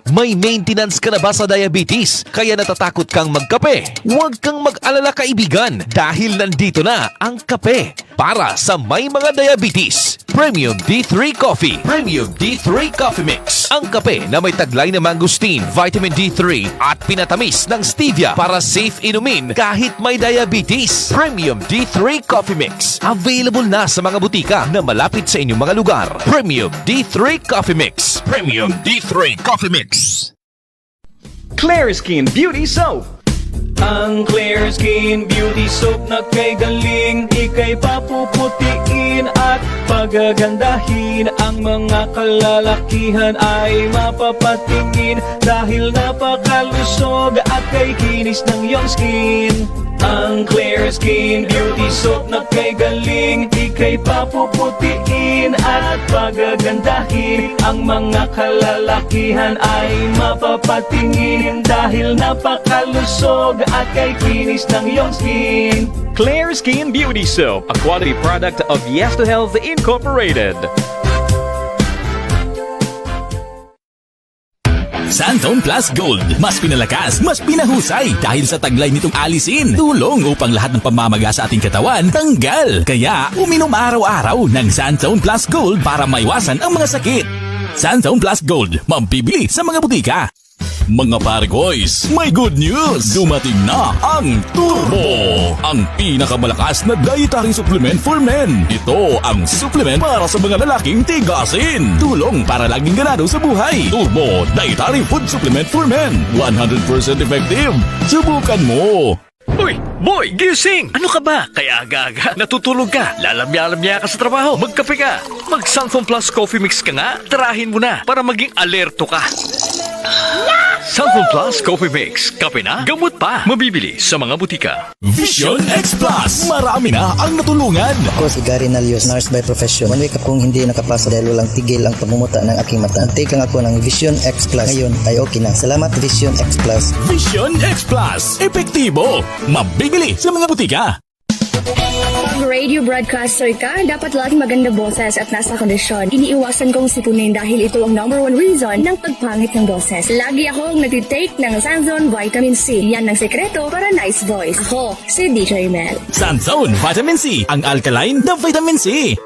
May maintenance ka na ba sa diabetes? Kaya natatakot kang magkape? Huwag kang mag-alala kaibigan dahil nandito na ang kape para sa may mga diabetes. Premium D3 Coffee. Premium D3 Coffee Mix. Ang kape na may taglay na mangosteen, vitamin D3 at pinatamis ng stevia para safe inumin kahit may diabetes. Premium D3 Coffee Mix. Available na sa mga butika na malapit sa inyong mga lugar. Premium D3 Coffee Mix. Premium D3 Coffee Mix. Clear Skin Beauty Soap. Ang Clear Skin Beauty Soap na kay galing, ika'y papuputiin at pagagandahin. Ang mga kalalakihan ay mapapatingin dahil napakalusog at kay kinis ng iyong skin. Ang Clear Skin Beauty Soap na kay galing, ika'y papuputiin at pagagandahin. Ang mga kalalakihan ay mapapatingin dahil napakalusog at kay kinis ng iyong skin. Clear Skin Beauty Soap, a quality product of Yes to Health Incorporated. Santon Plus Gold. Mas pinalakas, mas pinahusay dahil sa taglay nitong alisin. Tulong upang lahat ng pamamaga sa ating katawan tanggal. Kaya uminom araw-araw ng Santon Plus Gold para maiwasan ang mga sakit. Sunzone Plus Gold, mabibili sa mga butika. Mga pare-boys, may good news! Dumating na ang Turbo! Ang pinakamalakas na dietary supplement for men. Ito ang supplement para sa mga lalaking tigasin. Tulong para laging ganado sa buhay. Turbo Dietary Food Supplement for Men. 100% effective. Subukan mo! Uy, boy, gising! Ano ka ba? Kaya aga-aga, natutulog ka, lalamya-lamya ka sa trabaho, magkape ka, mag-Sunfone Plus Coffee Mix ka nga, tirahin mo na para maging alerto ka. Sunfone Plus Coffee Mix, kape na, gamot pa, mabibili sa mga butika. Vision X Plus! Marami na ang natulungan! Ako si Gary Nalios, nurse by profession. One week akong hindi nakapasa dahil walang tigil ang pagmumuta ng aking mata. Take lang ako ng Vision X Plus. Ngayon ay okay na. Salamat Vision X Plus. Vision X Plus! Epektibo! Mabibili sa mga butika! Pag radio broadcaster ka, dapat laging maganda boses at nasa kondisyon. Iniiwasan kong sipunin dahil ito ang #1 reason ng pagpangit ng boses. Lagi akong nagtitake ng Sanzone Vitamin C. Yan ang sekreto para nice voice. Ako, si DJ Mel. Sunzone Vitamin C, ang alkaline na vitamin C.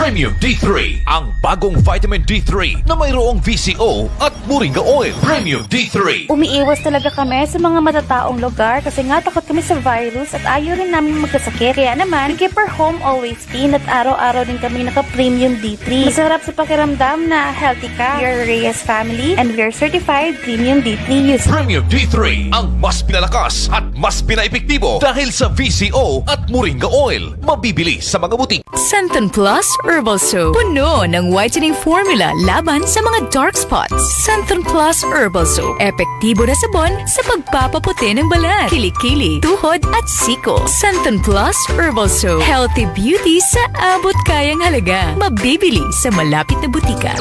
Premium D3, ang bagong vitamin D3 na mayroong VCO at Moringa Oil. Premium D3. Umiiwas talaga kami sa mga matataong lugar kasi nga takot kami sa virus at ayaw rin namin magkasakit. Kaya naman, keep our home always clean at araw-araw din kami naka-Premium D3. Masarap sa pakiramdam na healthy ka. We are Reyes family and we are certified Premium D3 users. Premium D3, ang mas pinalakas at mas pinaepektibo dahil sa VCO at Moringa Oil. Mabibili sa mga butik. Santon Plus Herbal Soap. Puno ng whitening formula laban sa mga dark spots. Santon Plus Herbal Soap. Epektibo na sabon sa pagpapaputi ng balat, kilikili, tuhod at siko. Santon Plus Herbal Soap. Healthy beauty sa abot kayang halaga. Mabibili sa malapit na butika.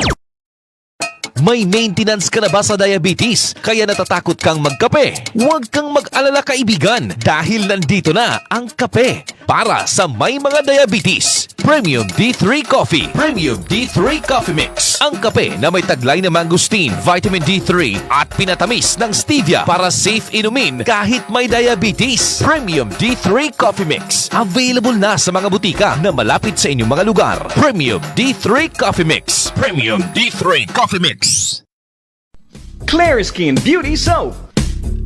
May maintenance ka na ba sa diabetes? Kaya natatakot kang magkape? Huwag kang mag-alala kaibigan dahil nandito na ang kape para sa may mga diabetes. Premium D3 Coffee. Premium D3 Coffee Mix. Ang kape na may taglay na mangosteen, vitamin D3 at pinatamis ng stevia para safe inumin kahit may diabetes. Premium D3 Coffee Mix. Available na sa mga butika na malapit sa inyong mga lugar. Premium D3 Coffee Mix. Premium D3 Coffee Mix. Clear Skin Beauty Soap.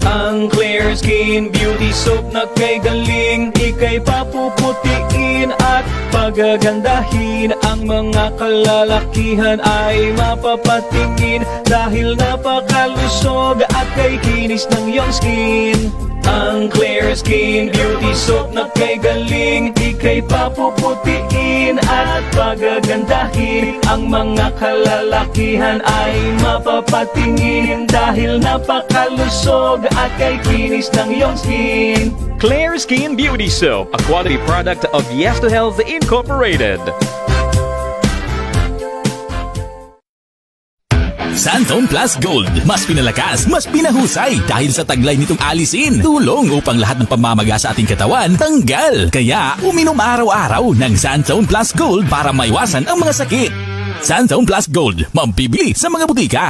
Ang Clear Skin Beauty Soap na kay galing, ika'y papuputiin at pagagandahin. Ang mga kalalakihan ay mapapatingin dahil napakalusog at kay kinis ng iyong skin. Ang Clear Skin Beauty Soap na kay galing, ika'y papuputiin at pagagandahin. Ang mga kalalakihan ay mapapatingin dahil napakalusog at kay kinis ng iyong skin. Clear Skin Beauty Soap, a quality product of Yes to Health Incorporated. Santon Plus Gold, mas pinalakas, mas pinahusay dahil sa taglay nitong alisin. Tulong upang lahat ng pamamaga sa ating katawan tanggal. Kaya uminom araw-araw ng Santon Plus Gold para maiwasan ang mga sakit. Santon Plus Gold, mabibili sa mga butika.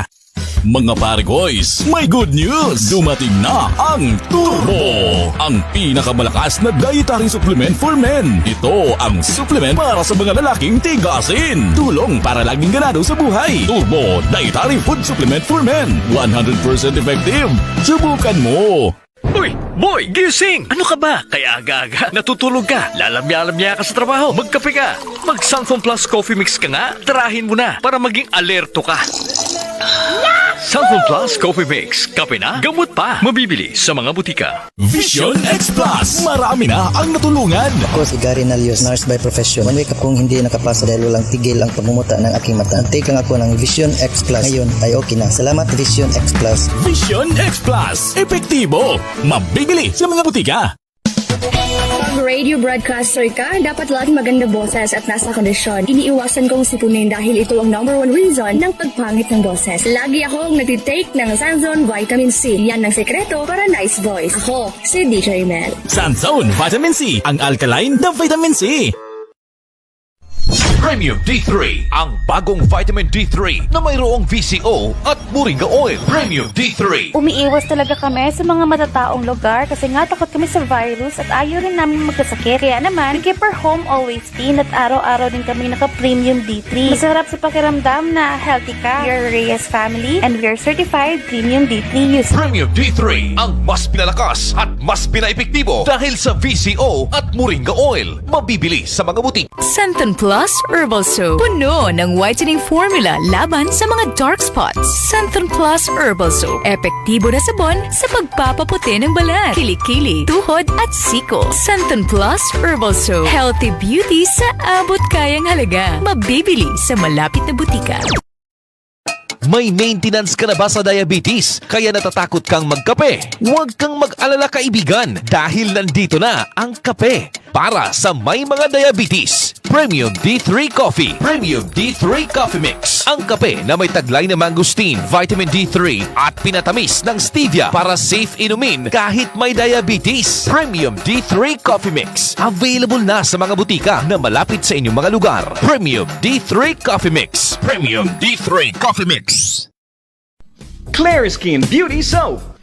Mga pare-boys, may good news! Dumating na ang Turbo! Ang pinakamalakas na dietary supplement for men. Ito ang supplement para sa mga lalaking tigasin. Tulong para laging ganado sa buhay. Turbo Dietary Food Supplement for Men. 100% effective. Subukan mo! Uy, boy, gising! Ano ka ba? Kaya aga-aga, natutulog ka, lalamya-lamya ka sa trabaho, magkape ka, mag-Sunfone Plus Coffee Mix ka nga, tirahin mo na para maging alerto ka. Sunfone Plus Coffee Mix, kape na, gamot pa, mabibili sa mga butika. Vision X Plus! Marami na ang natulungan! Ako si Gary Nalios, nurse by profession. One week akong hindi nakapasa dahil walang tigil ang pagmumuta ng aking mata. Take lang ako ng Vision X Plus. Ngayon ay okay na. Salamat Vision X Plus. Vision X Plus! Epektibo! Mabibili sa mga butika! Pag radio broadcaster ka, dapat laging maganda boses at nasa kondisyon. Iniiwasan kong sipunin dahil ito ang #1 reason ng pagpangit ng boses. Lagi akong nagtitake ng Sanzone Vitamin C. Yan ang sekreto para nice voice. Ako, si DJ Mel. Sunzone Vitamin C, ang alkaline na vitamin C. Premium D3, ang bagong vitamin D3 na mayroong VCO at Moringa Oil. Premium D3. Umiiwas talaga kami sa mga matataong lugar kasi nga takot kami sa virus at ayaw rin namin magkasakit. Kaya naman, keep our home always clean at araw-araw din kami naka-Premium D3. Masarap sa pakiramdam na healthy ka. We are Reyes family and we are certified Premium D3 users. Premium D3, ang mas pinalakas at mas pinaepektibo dahil sa VCO at Moringa Oil. Mabibili sa mga butik. Santon Plus Herbal Soap. Puno ng whitening formula laban sa mga dark spots. Santon Plus Herbal Soap. Epektibo na sabon sa pagpapaputi ng balat, kilikili, tuhod at siko. Santon Plus Herbal Soap. Healthy beauty sa abot kayang halaga. Mabibili sa malapit na butika. May maintenance ka na ba sa diabetes? Kaya natatakot kang magkape? Huwag kang mag-alala kaibigan dahil nandito na ang kape para sa may mga diabetes. Premium D3 Coffee. Premium D3 Coffee Mix. Ang kape na may taglay na mangosteen, vitamin D3 at pinatamis ng stevia para safe inumin kahit may diabetes. Premium D3 Coffee Mix. Available na sa mga butika na malapit sa inyong mga lugar. Premium D3 Coffee Mix. Premium D3 Coffee Mix. Clear Skin Beauty Soap.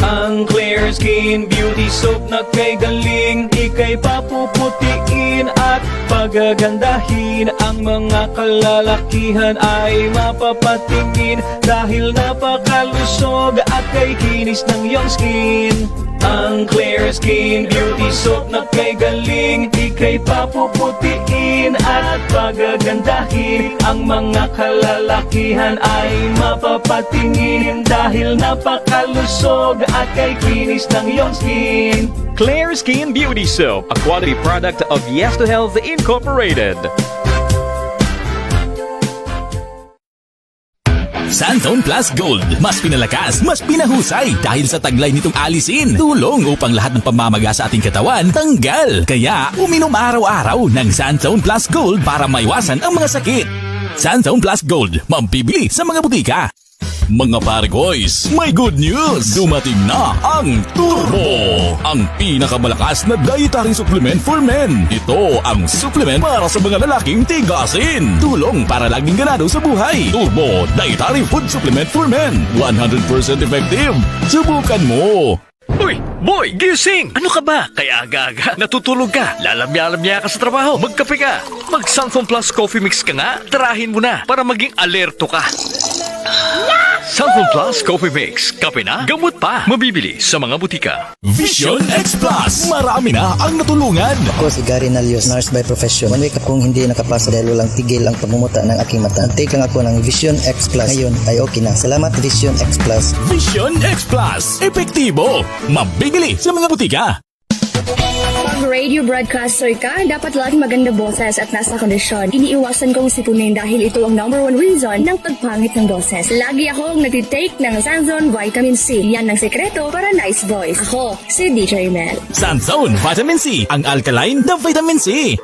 Ang Clear Skin Beauty Soap na kay galing, ika'y papuputiin at pagagandahin. Ang mga kalalakihan ay mapapatingin dahil napakalusog at kay kinis ng iyong skin. Ang Clear Skin Beauty Soap na kay galing, ika'y papuputiin at pagagandahin. Ang mga kalalakihan ay mapapatingin dahil napakalusog at kay kinis ng iyong skin. Clear Skin Beauty Soap, a quality product of Yes to Health Incorporated. Santon Plus Gold. Mas pinalakas, mas pinahusay dahil sa taglay nitong alisin. Tulong upang lahat ng pamamaga sa ating katawan tanggal. Kaya uminom araw-araw ng Santon Plus Gold para maiwasan ang mga sakit. Santon Plus Gold, mabibili sa mga butika. Mga pare-boys, may good news! Dumating na ang Turbo! Ang pinakamalakas na dietary supplement for men. Ito ang supplement para sa mga lalaking tigasin. Tulong para laging ganado sa buhay. Turbo Dietary Food Supplement for Men. 100% effective. Subukan mo! Uy, boy, gising! Ano ka ba? Kaya aga-aga, natutulog ka, lalamya-lamya ka sa trabaho, magkape ka. Mag-Santon Plus Coffee Mix ka nga, tarahin mo na para maging alerto ka. Santon Plus Coffee Mix, kape na, gamot pa. Mabibili sa mga butika. Vision X Plus. Marami na ang natulungan. Ako si Gary Nalios, nurse by profession. One week akong hindi nakapasa dahil walang tigil ang pagmumuta ng aking mata. Take lang ako ng Vision X Plus. Ngayon ay okay na. Salamat Vision X Plus. Vision X Plus. Epektibo. Mabibili sa mga butika. Pag radio broadcaster ka, dapat laging maganda boses at nasa kondisyon. Iniiwasan kong sipunin dahil ito ang #1 reason ng pagpangit ng boses. Lagi akong nagtitake ng Sanzone Vitamin C. Yan ang sekreto para nice voice. Ako, si DJ Mel. Sanzone Vitamin C. Ang alkaline na vitamin C.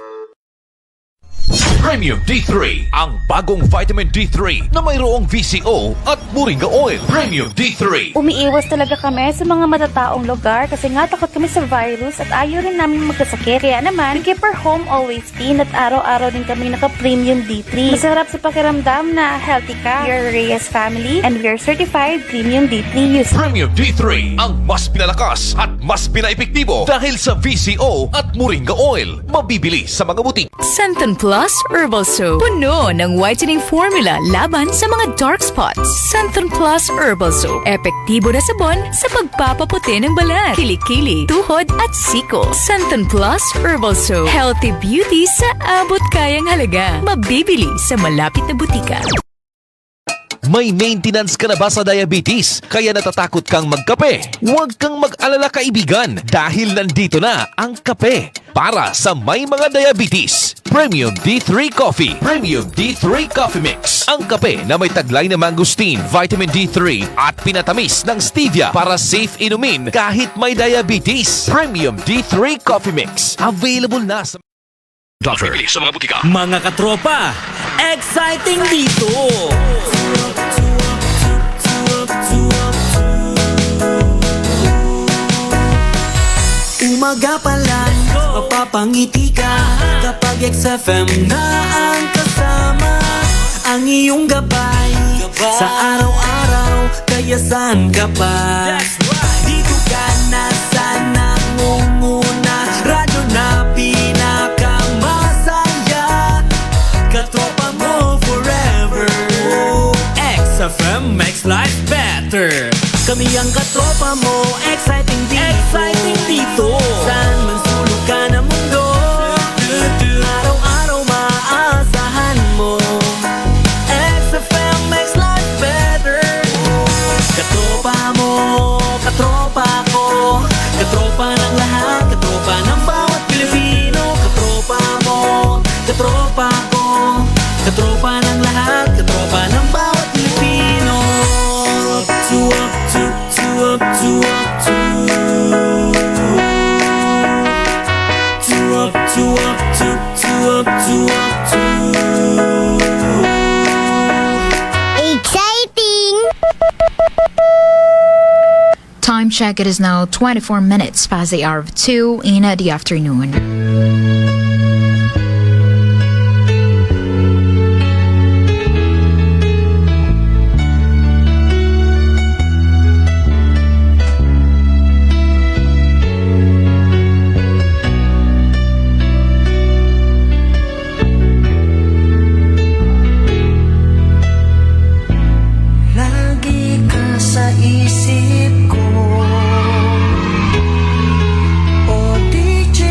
Premium D3, ang bagong vitamin D3 na mayroong VCO at Moringa Oil. Premium D3. Umiiwas talaga kami sa mga matataong lugar kasi nga takot kami sa virus at ayaw rin namin magkasakit. Kaya naman, keep our home always clean at araw-araw din kami naka-Premium D3. Masarap sa pakiramdam na healthy ka. We are Reyes family and we are certified Premium D3 users. Premium D3, ang mas pinalakas at mas pinaepektibo dahil sa VCO at Moringa Oil. Mabibili sa mga butik. Santon Plus Herbal Soap. Puno ng whitening formula laban sa mga dark spots. Santon Plus Herbal Soap. Epektibo na sabon sa pagpapaputi ng balat, kilikili, tuhod at siko. Santon Plus Herbal Soap. Healthy beauty sa abot kayang halaga. Mabibili sa malapit na butika. May maintenance ka na ba sa diabetes? Kaya natatakot kang magkape? Huwag kang mag-alala kaibigan dahil nandito na ang kape para sa may mga diabetes. Premium D3 Coffee. Premium D3 Coffee Mix. Ang kape na may taglay na mangosteen, vitamin D3 at pinatamis ng stevia para safe inumin kahit may diabetes. Premium D3 Coffee Mix. Available na sa Doctor, sa mga butika. Mga katropa, exciting dito! Umaga pa lang, mapapangiti ka kapag XFM na ang kasama, ang iyong gabay sa araw-araw, kaya saan ka pa? Dito ka na sa nangunguna, radyo na pinakamasaya, katropa mo forever. XFM makes life better. Kami ang katropa mo, exciting dito, saan man sulok ka na mundo, araw-araw maaasahan mo. XFM makes life better. Katropa mo, katropa ko, katropa ng lahat, katropa ng bawat Pilipino. Katropa mo, katropa ko, katropa ng lahat, katropa ng bawat Pilipino. Up to, up to, up to, up to, up to, up to, up to, up to. Exciting! Time check, it is now 24 minutes past the hour of 2 in the afternoon. Lagi ka sa isip ko, o DJ.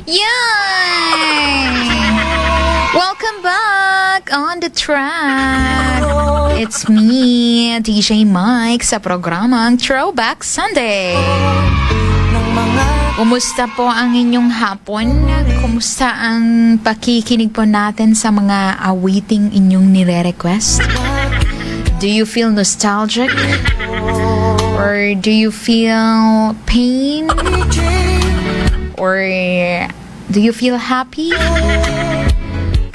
Yay! Welcome back on the track. It's me, DJ Mike, sa programang Throwback Sunday. Kumusta po ang inyong hapon? Kumusta ang pakikinig po natin sa mga awiting inyong nire-request? Do you feel nostalgic? Or do you feel pain? Or do you feel happy?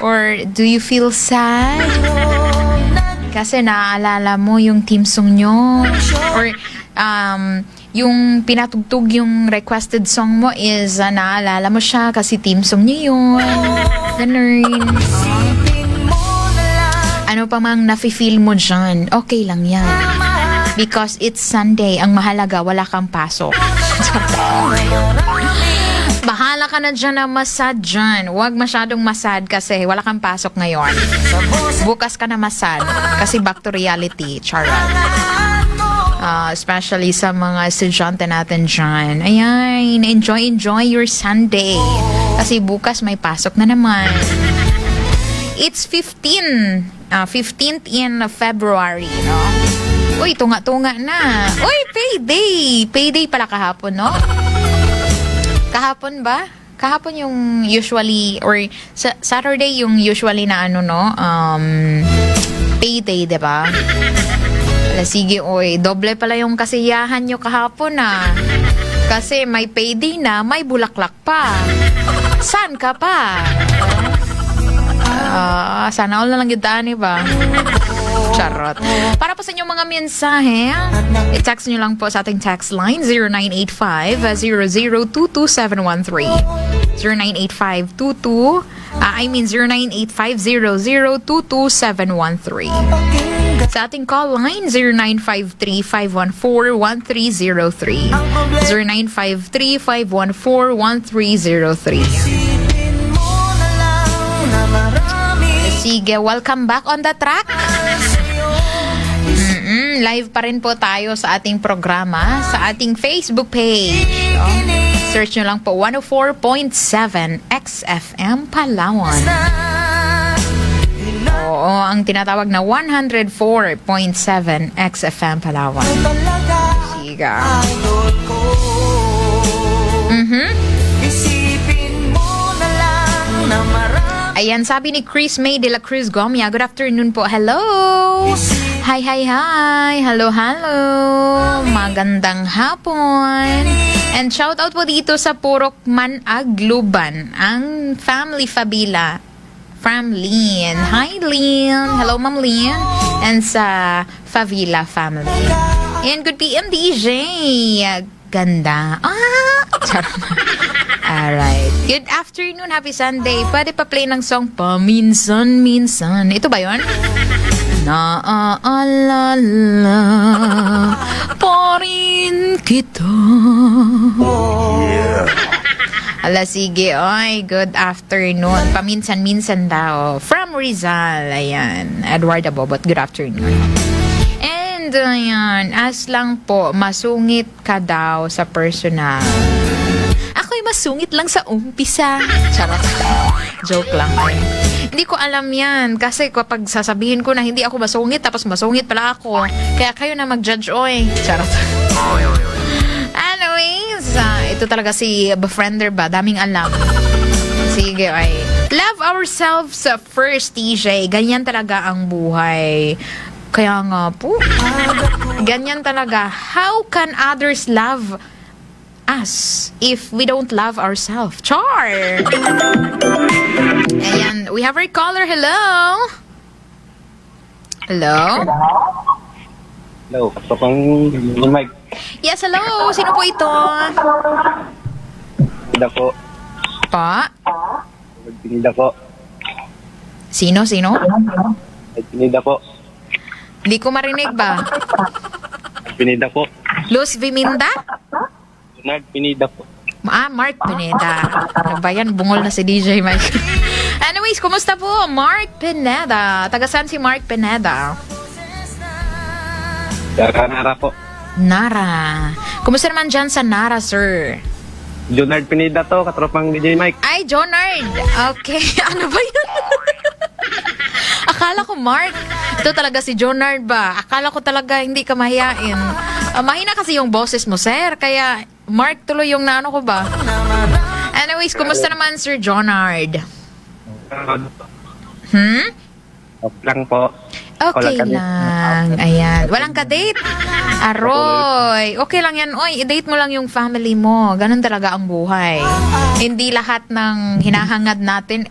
Or do you feel sad? Kasi naaalala mo yung team song nyo. Or yung pinatugtog yung requested song mo is naalala mo siya kasi team song niya yun. Ganun. Ano pa mang nafe-feel mo dyan, okay lang yan. Because it's Sunday, ang mahalaga, wala kang pasok. Bahala ka na dyan na masad dyan. Huwag masyadong masad kasi wala kang pasok ngayon. Bukas ka na masad kasi back to reality. Charot. Especially sa mga estudyante natin dyan. Ayan, enjoy your Sunday. Kasi bukas may pasok na naman. It's 15th in February, no? Uy, tunga-tunga na. Uy, payday! Payday pala kahapon, no? Kahapon ba? Kahapon yung usually, or Saturday yung usually na ano, no? Payday, diba? Sige, oy, doble pala yung kasiyahan nyo kahapon, Kasi may payday na, may bulaklak pa. Saan ka pa? Sana all na lang yun ba? Charot. Para po sa inyong mga mensahe, i-text nyo lang po sa ating text line 0985-0022713 0985-0022713. Sa ating call line 0953-514-1303 0953-514-1303. Sige, welcome back on the track. Live pa rin po tayo sa ating programa sa ating Facebook page. Search nyo lang po 104.7 XFM Palawan. Oo, ang tinatawag na 104.7 XFM Palawan. Sige. Ayan, sabi ni Chris May de la Cruz Gomia. Good afternoon po. Hello! Hi. Hello. Magandang hapon. And shout out po dito sa Purok Managluban, ang family Fabila. From Lynn. Hi, Lynn. Hello, Ma'am Lynn. And sa Favila family. And good PM, DJ. ganda. Charot. Alright. Good afternoon, happy Sunday. Pwede pa play ng song Paminsan-minsan. Ito ba yun? Naaalala pa rin kita. Yeah. Ala, sige. Ay, good afternoon. Paminsan-minsan daw. From Rizal. Ayan. Edward Abobot. Good afternoon. And, ayan. As lang po, masungit ka daw sa personal. Ako'y masungit lang sa umpisa. Charot. Joke lang. Ay. Hindi ko alam yan. Kasi kapag sasabihin ko na hindi ako masungit, tapos masungit pala ako. Kaya kayo na mag-judge, oy. Charot. Anyways, ito talaga si befriender ba? Daming alam. Sige, ay. Love ourselves first, TJ. Ganyan talaga ang buhay. Kaya nga po. Ganyan talaga. How can others love us if we don't love ourselves? Char! Ayan. We have our caller. Hello? Hello? Hello. Kapang Mike. Yes, hello. Sino po ito? Pinida po. Pa? Pinida po. Sino? Pinida po. Hindi ko marinig ba? Pinida po. Luz Viminda? Leonard Pinida po. Mark Pineda. Ano ba yan? Bungol na si DJ Mike. Anyways, kumusta po? Mark Pineda. Taga saan si Mark Pineda? Nara po. Nara. Kumusta naman dyan sa Nara, sir? Leonard Pinida to, katropang DJ Mike. Ay, Jonard. Okay. Ano ba yun? Akala ko Mark. Ito talaga si Jonard ba? Akala ko talaga hindi ka mahiyain. Mahina kasi yung boses mo, sir. Kaya Mark tuloy yung naano ko ba? Anyways, kumusta naman, Sir Jonard? Lang po. Okay lang. Ayan. Walang ka-date? Aroy. Okay lang yan. Oy, i-date mo lang yung family mo. Ganun talaga ang buhay. Hindi lahat ng hinahangad natin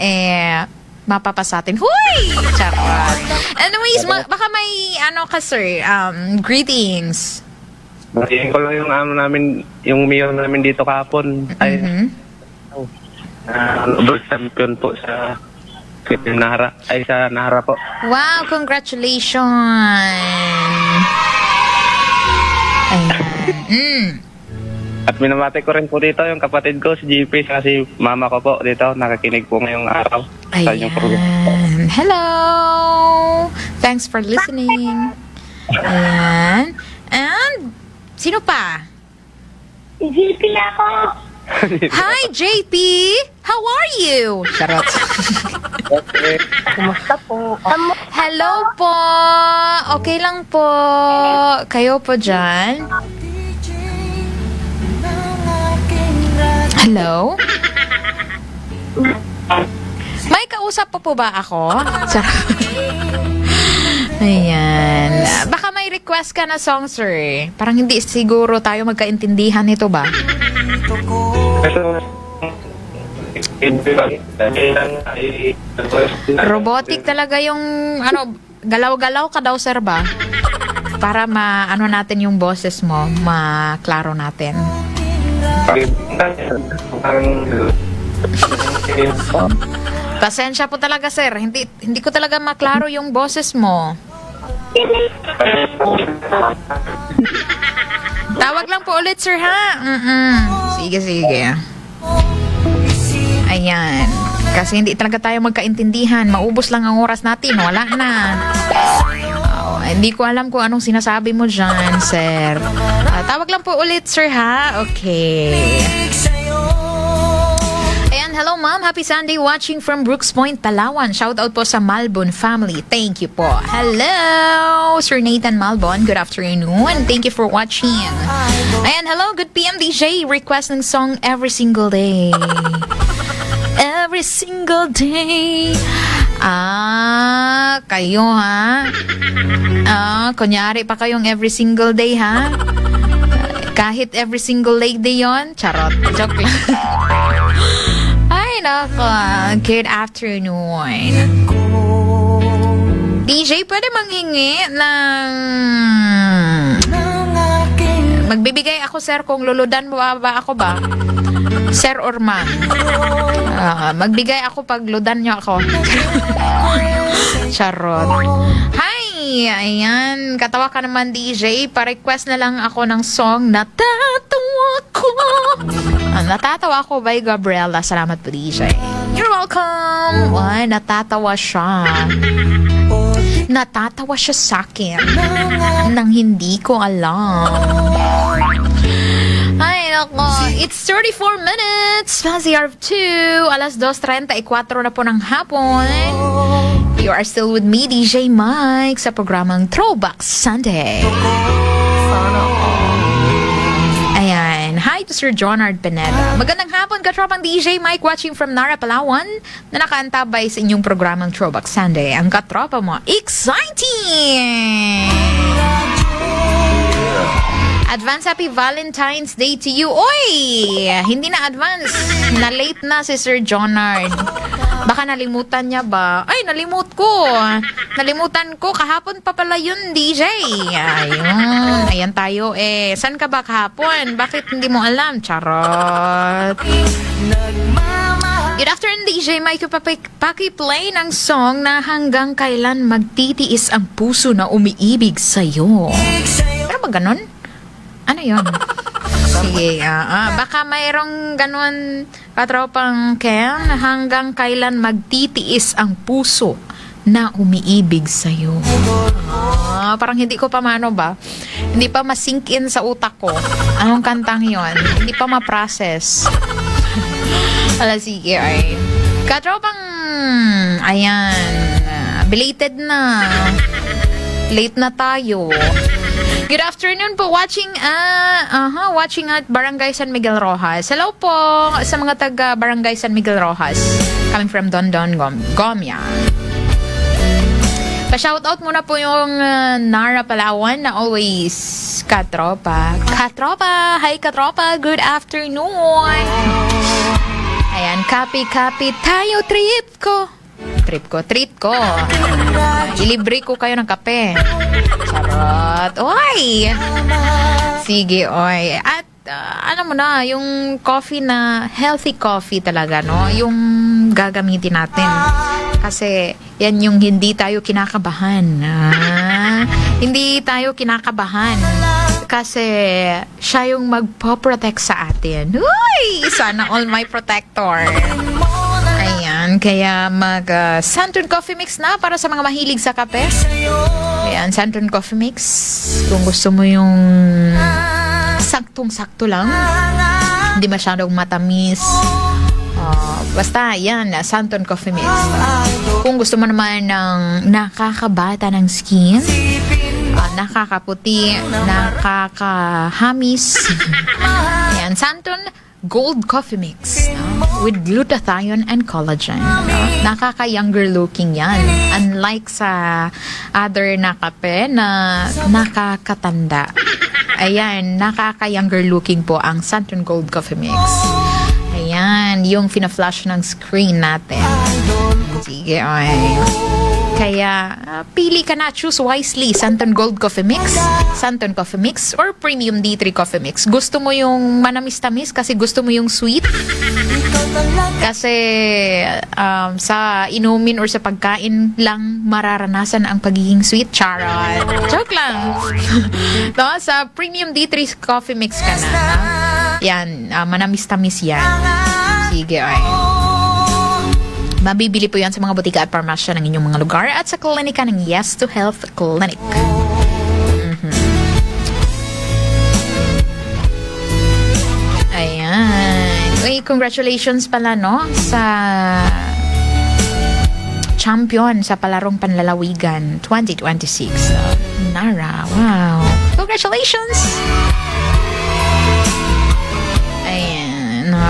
mapapasatin. Huy! Charot. Anyways, baka may ka, sir. Greetings. Batiin ko lang yung yung mayor namin dito kahapon. Ay, world champion po sa Nara. Ay, sa Nara po. Wow, congratulations. Ayan. At minamati ko rin po dito yung kapatid ko, si GP, kasi mama ko po dito. Nakakinig po ngayong araw. Sa inyong program. Hello! Thanks for listening. Ayan. And, sino pa? JP ako. Hi, JP! How are you? Charot. Kumusta po? Hello po! Okay lang po. Kayo po dyan? Hello? May kausap po ba ako? Ayan. Baka may request ka na song, sir. Parang hindi siguro tayo magkaintindihan nito ba? Robotic talaga yung galaw-galaw ka daw, sir ba? Para maano natin yung boses mo, maklaro natin. Pasensya po talaga, sir. Hindi ko talaga maklaro yung boses mo. Tawag lang po ulit, sir, ha? Sige. Ayan. Kasi hindi talaga tayo magkaintindihan. Maubos lang ang oras natin. Wala na. Hindi ko alam kung anong sinasabi mo dyan, sir. Tawag lang po ulit, sir, ha? Okay. Ayan, hello, ma'am. Happy Sunday watching from Brooks Point, Palawan. Shout out po sa Malbon family. Thank you po. Hello, Sir Nathan Malbon. Good afternoon. Thank you for watching. Ayan, hello, good PM DJ. Request ng song Every Single Day. Every single day. Kayo, ha? Kunyari pa kayong every single day, ha? Kahit every single day yon. Charot. Joke lang. Ay, nako. Good afternoon. DJ, pwede manghingi ng Magbibigay ako, sir, kung luludan mo ba ako ba? Sir or ma'am? Magbigay ako pag ludan nyo ako. Charot. Hi! Ayan. Katawa ka naman, DJ. Pa-request na lang ako ng song Natatawa Ko. Natatawa Ko by Gabriela. Salamat po, DJ. You're welcome. Ay, natatawa siya. Natatawa siya sa akin nang hindi ko alam. Ay, nako. It's 34 minutes past the hour of 2. Alas 2:34 na po ng hapon. You are still with me, DJ Mike, sa programang Throwback Sunday. Ayan. Hi to Sir Jonard Pineda. Magandang hapon, katropang DJ Mike watching from Nara, Palawan, na nakaantabay sa inyong programang Throwback Sunday. Ang katropa mo, exciting! Advance Happy Valentine's Day to you. Oy! Hindi na advance. Na-late na si Sir Jonard. Baka nalimutan niya ba? Ay, nalimut ko. Nalimutan ko. Kahapon pa pala yun, DJ. Ayun. Ayan tayo eh. San ka ba kahapon? Bakit hindi mo alam? Charot. Good afternoon, DJ Mike. Paki-play ng song na hanggang kailan magtitiis ang puso na umiibig sa'yo. Pero ba ganun? Ano yun? Sige, baka mayroong ganun katropang Ken, hanggang kailan magtitiis ang puso na umiibig sa'yo. Parang hindi ko pa ba? Hindi pa masink in sa utak ko. Anong kantang yon? Hindi pa ma-process. Ala, sige, ay. Katropang, ayan, belated na. Late na tayo. Good afternoon po, watching at Barangay San Miguel Rojas. Hello po sa mga taga Barangay San Miguel Rojas, coming from Dondon, Gomia. Pa-shoutout muna po yung Nara, Palawan na always katropa. Katropa! Hi katropa! Good afternoon! Ayan, copy tayo, treat ko. Ilibre ko kayo ng kape. Charot. Oy! Sige, oy. At alam mo na, yung coffee na healthy coffee talaga, no? Yung gagamitin natin. Kasi yan yung hindi tayo kinakabahan. Hindi tayo kinakabahan. Kasi siya yung magpo-protect sa atin. Uy! Sana all my protector. Ayan, kaya Santon Coffee Mix na para sa mga mahilig sa kape. Ayan, Santon Coffee Mix. Kung gusto mo yung saktong-sakto lang, hindi masyadong matamis. Basta, yan, Santon Coffee Mix. Kung gusto mo naman ng nakakabata ng skin, nakakaputi, nakakahamis, ayan, Santon Gold Coffee Mix with glutathione and collagen. Nakaka-younger looking yan. Unlike sa other na kape na nakakatanda. Ayan, nakaka-younger looking po ang Santon Gold Coffee Mix. Ayan, yung fina-flash ng screen natin. Sige, ay. Kaya, pili ka na. Choose wisely. Santon Gold Coffee Mix, Santon Coffee Mix, or Premium D3 Coffee Mix. Gusto mo yung manamis-tamis kasi gusto mo yung sweet? Kasi sa inumin or sa pagkain lang mararanasan ang pagiging sweet. Charot. Joke lang. No, sa Premium D3 Coffee Mix ka na. Yan, manamis-tamis yan. Sige, ay. Mabibili po yan sa mga butika at parmasya ng inyong mga lugar at sa klinika ng Yes to Health Clinic. Ayan. Uy, congratulations pala, no? Sa champion sa palarong panlalawigan 2026. Nara, wow. Congratulations!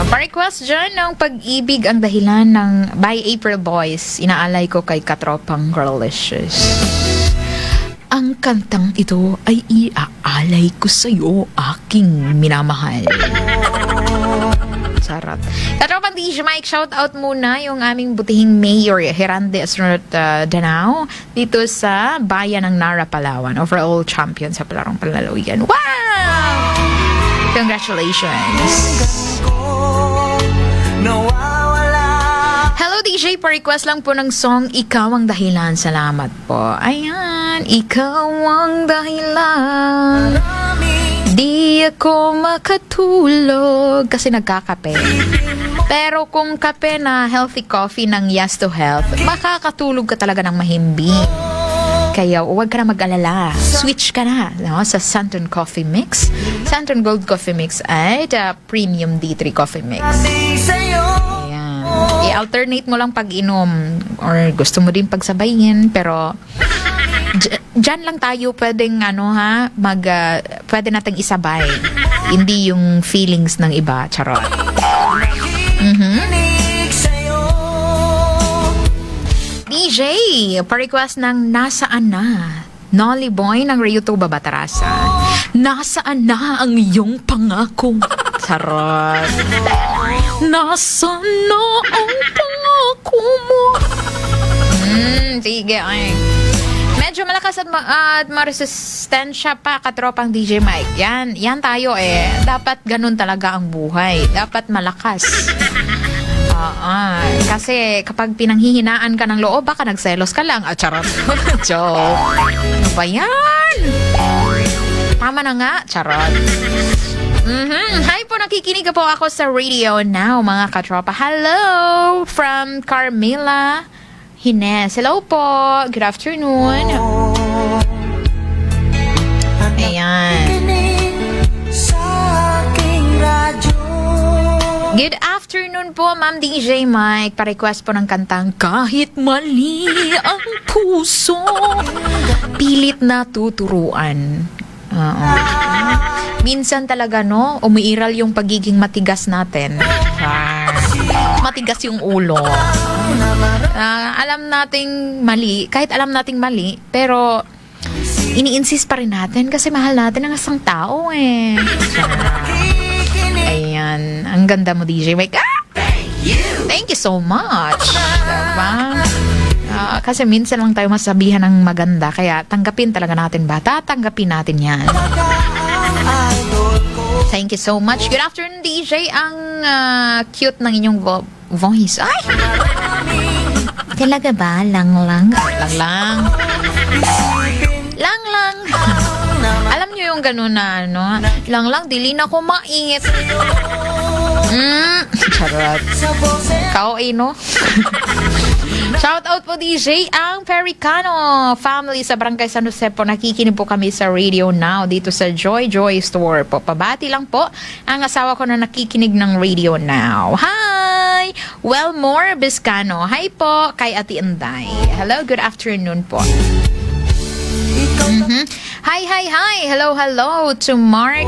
Pa-request dyan ng Pag-ibig ang dahilan ng by April Boys. Inaalay ko kay katropang Girlicious. Ang kantang ito ay iaalay ko sa'yo, aking minamahal. Sarap. Katropang DJ Mike, shout out muna yung aming butihing Mayor Herande Astronaut Danao dito sa bayan ng Nara, Palawan. Overall champion sa palarong panlalawigan. Wow! Congratulations! Hello DJ, pa-request lang po ng song Ikaw ang Dahilan. Salamat po. Ayan, Ikaw ang Dahilan. Di ako makatulog kasi nagkakape. Pero kung kape na healthy coffee ng Yes to Health, makakatulog ka talaga ng mahimbing. Kaya huwag ka na mag-alala. Switch ka na, no, sa Santon Coffee Mix. Santon Gold Coffee Mix ay Premium D3 Coffee Mix. Ayan. I-alternate mo lang pag-inom or gusto mo din pagsabayin, pero dyan lang tayo pwedeng pwede nating isabay. Hindi yung feelings ng iba. Charot. DJ, pa-request ng Nasaan Na? Nolly Boy ng Ryuto Babatarasa. Nasaan na ang iyong pangako? Charot. Nasaan na ang pangako mo? Sige, ay. Medyo malakas at maresistensya pa, katropang DJ Mike. Yan tayo eh. Dapat ganun talaga ang buhay. Dapat malakas. Kasi kapag pinanghihinaan ka ng loob, baka nagselos ka lang. Charot. Joke. Ano ba yan? Tama na nga. Charot. Hi po, nakikinig po ako sa radio now, mga katropa. Hello from Carmela Hines. Hello po. Good afternoon. Ayan. Good afternoon po, Ma'am DJ Mike. Pa-request po ng kantang Kahit Mali ang Puso, Pilit na Tuturuan. Minsan talaga, no, umiiral yung pagiging matigas natin. Matigas yung ulo. Alam nating mali, kahit alam nating mali, pero ini-insist pa rin natin kasi mahal natin ang isang tao eh. Ayan, ang ganda mo DJ Mike. Thank you so much. Diba? Kasi minsan lang tayo masabihan ng maganda, kaya tanggapin talaga natin ba? Tatanggapin natin yan. Thank you so much. Good afternoon, DJ. Ang cute ng inyong voice. Ay! Talaga ba? Lang-lang? Lang-lang. Lang-lang. Alam nyo yung gano'n na, ano? Lang-lang, dili na ko maingit. Charot. Kao, no? Shout out po DJ ang Pericano family sa Barangay San Jose po. Nakikinig po kami sa radio now dito sa Joy Store po. Pabati lang po ang asawa ko na nakikinig ng radio now. Hi! Wellmore Biscano. Hi po kay Ate Inday. Hello, good afternoon po. Hi. Hello to Mark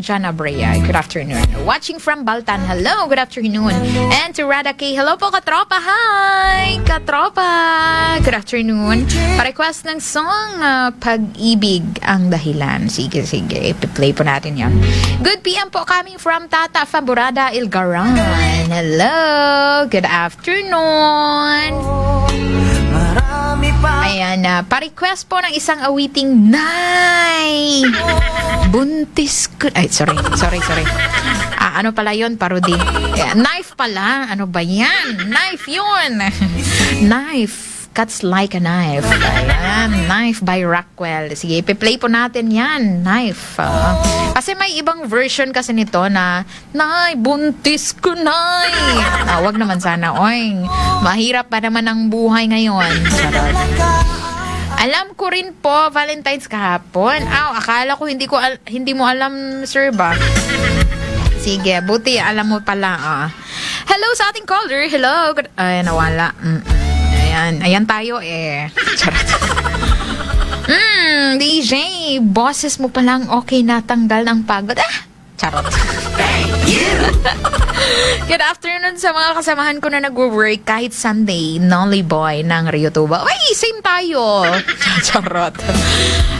John Abria. Good afternoon. Watching from Baltan. Hello, good afternoon. And to Rada K. Hello po, katropa. Hi, katropa. Good afternoon. Pa-request ng song Pag-ibig ang dahilan. Sige. I-play po natin yan. Good PM po coming from Tata Faborada Ilgaran. Hello, good afternoon. Ayan, pa-request po ng isang awiting Nay buntis ko. Ay, sorry. Ano pala yun? Parody. Knife pala. Ano ba yan? Knife yun. Knife. Cuts like a knife. Ayan. Knife by Rockwell. Sige, ipi-play po natin yan. Knife. Kasi may ibang version kasi nito na Nay, buntis ko, Nay. Wag naman sana. Oy, mahirap pa naman ang buhay ngayon. Sarap. Alam ko rin po, Valentine's kahapon. Akala ko hindi mo alam, sir ba? Sige, buti alam mo pala. Hello sa ating caller. Hello. Ay, nawala. Ayan tayo eh. Charot. DJ, boses mo palang okay na tanggal ng pagod. Charot. Good afternoon sa mga kasamahan ko na nag-work kahit Sunday. Nolly Boy ng Rio Tuba. Ay, same tayo. Charot.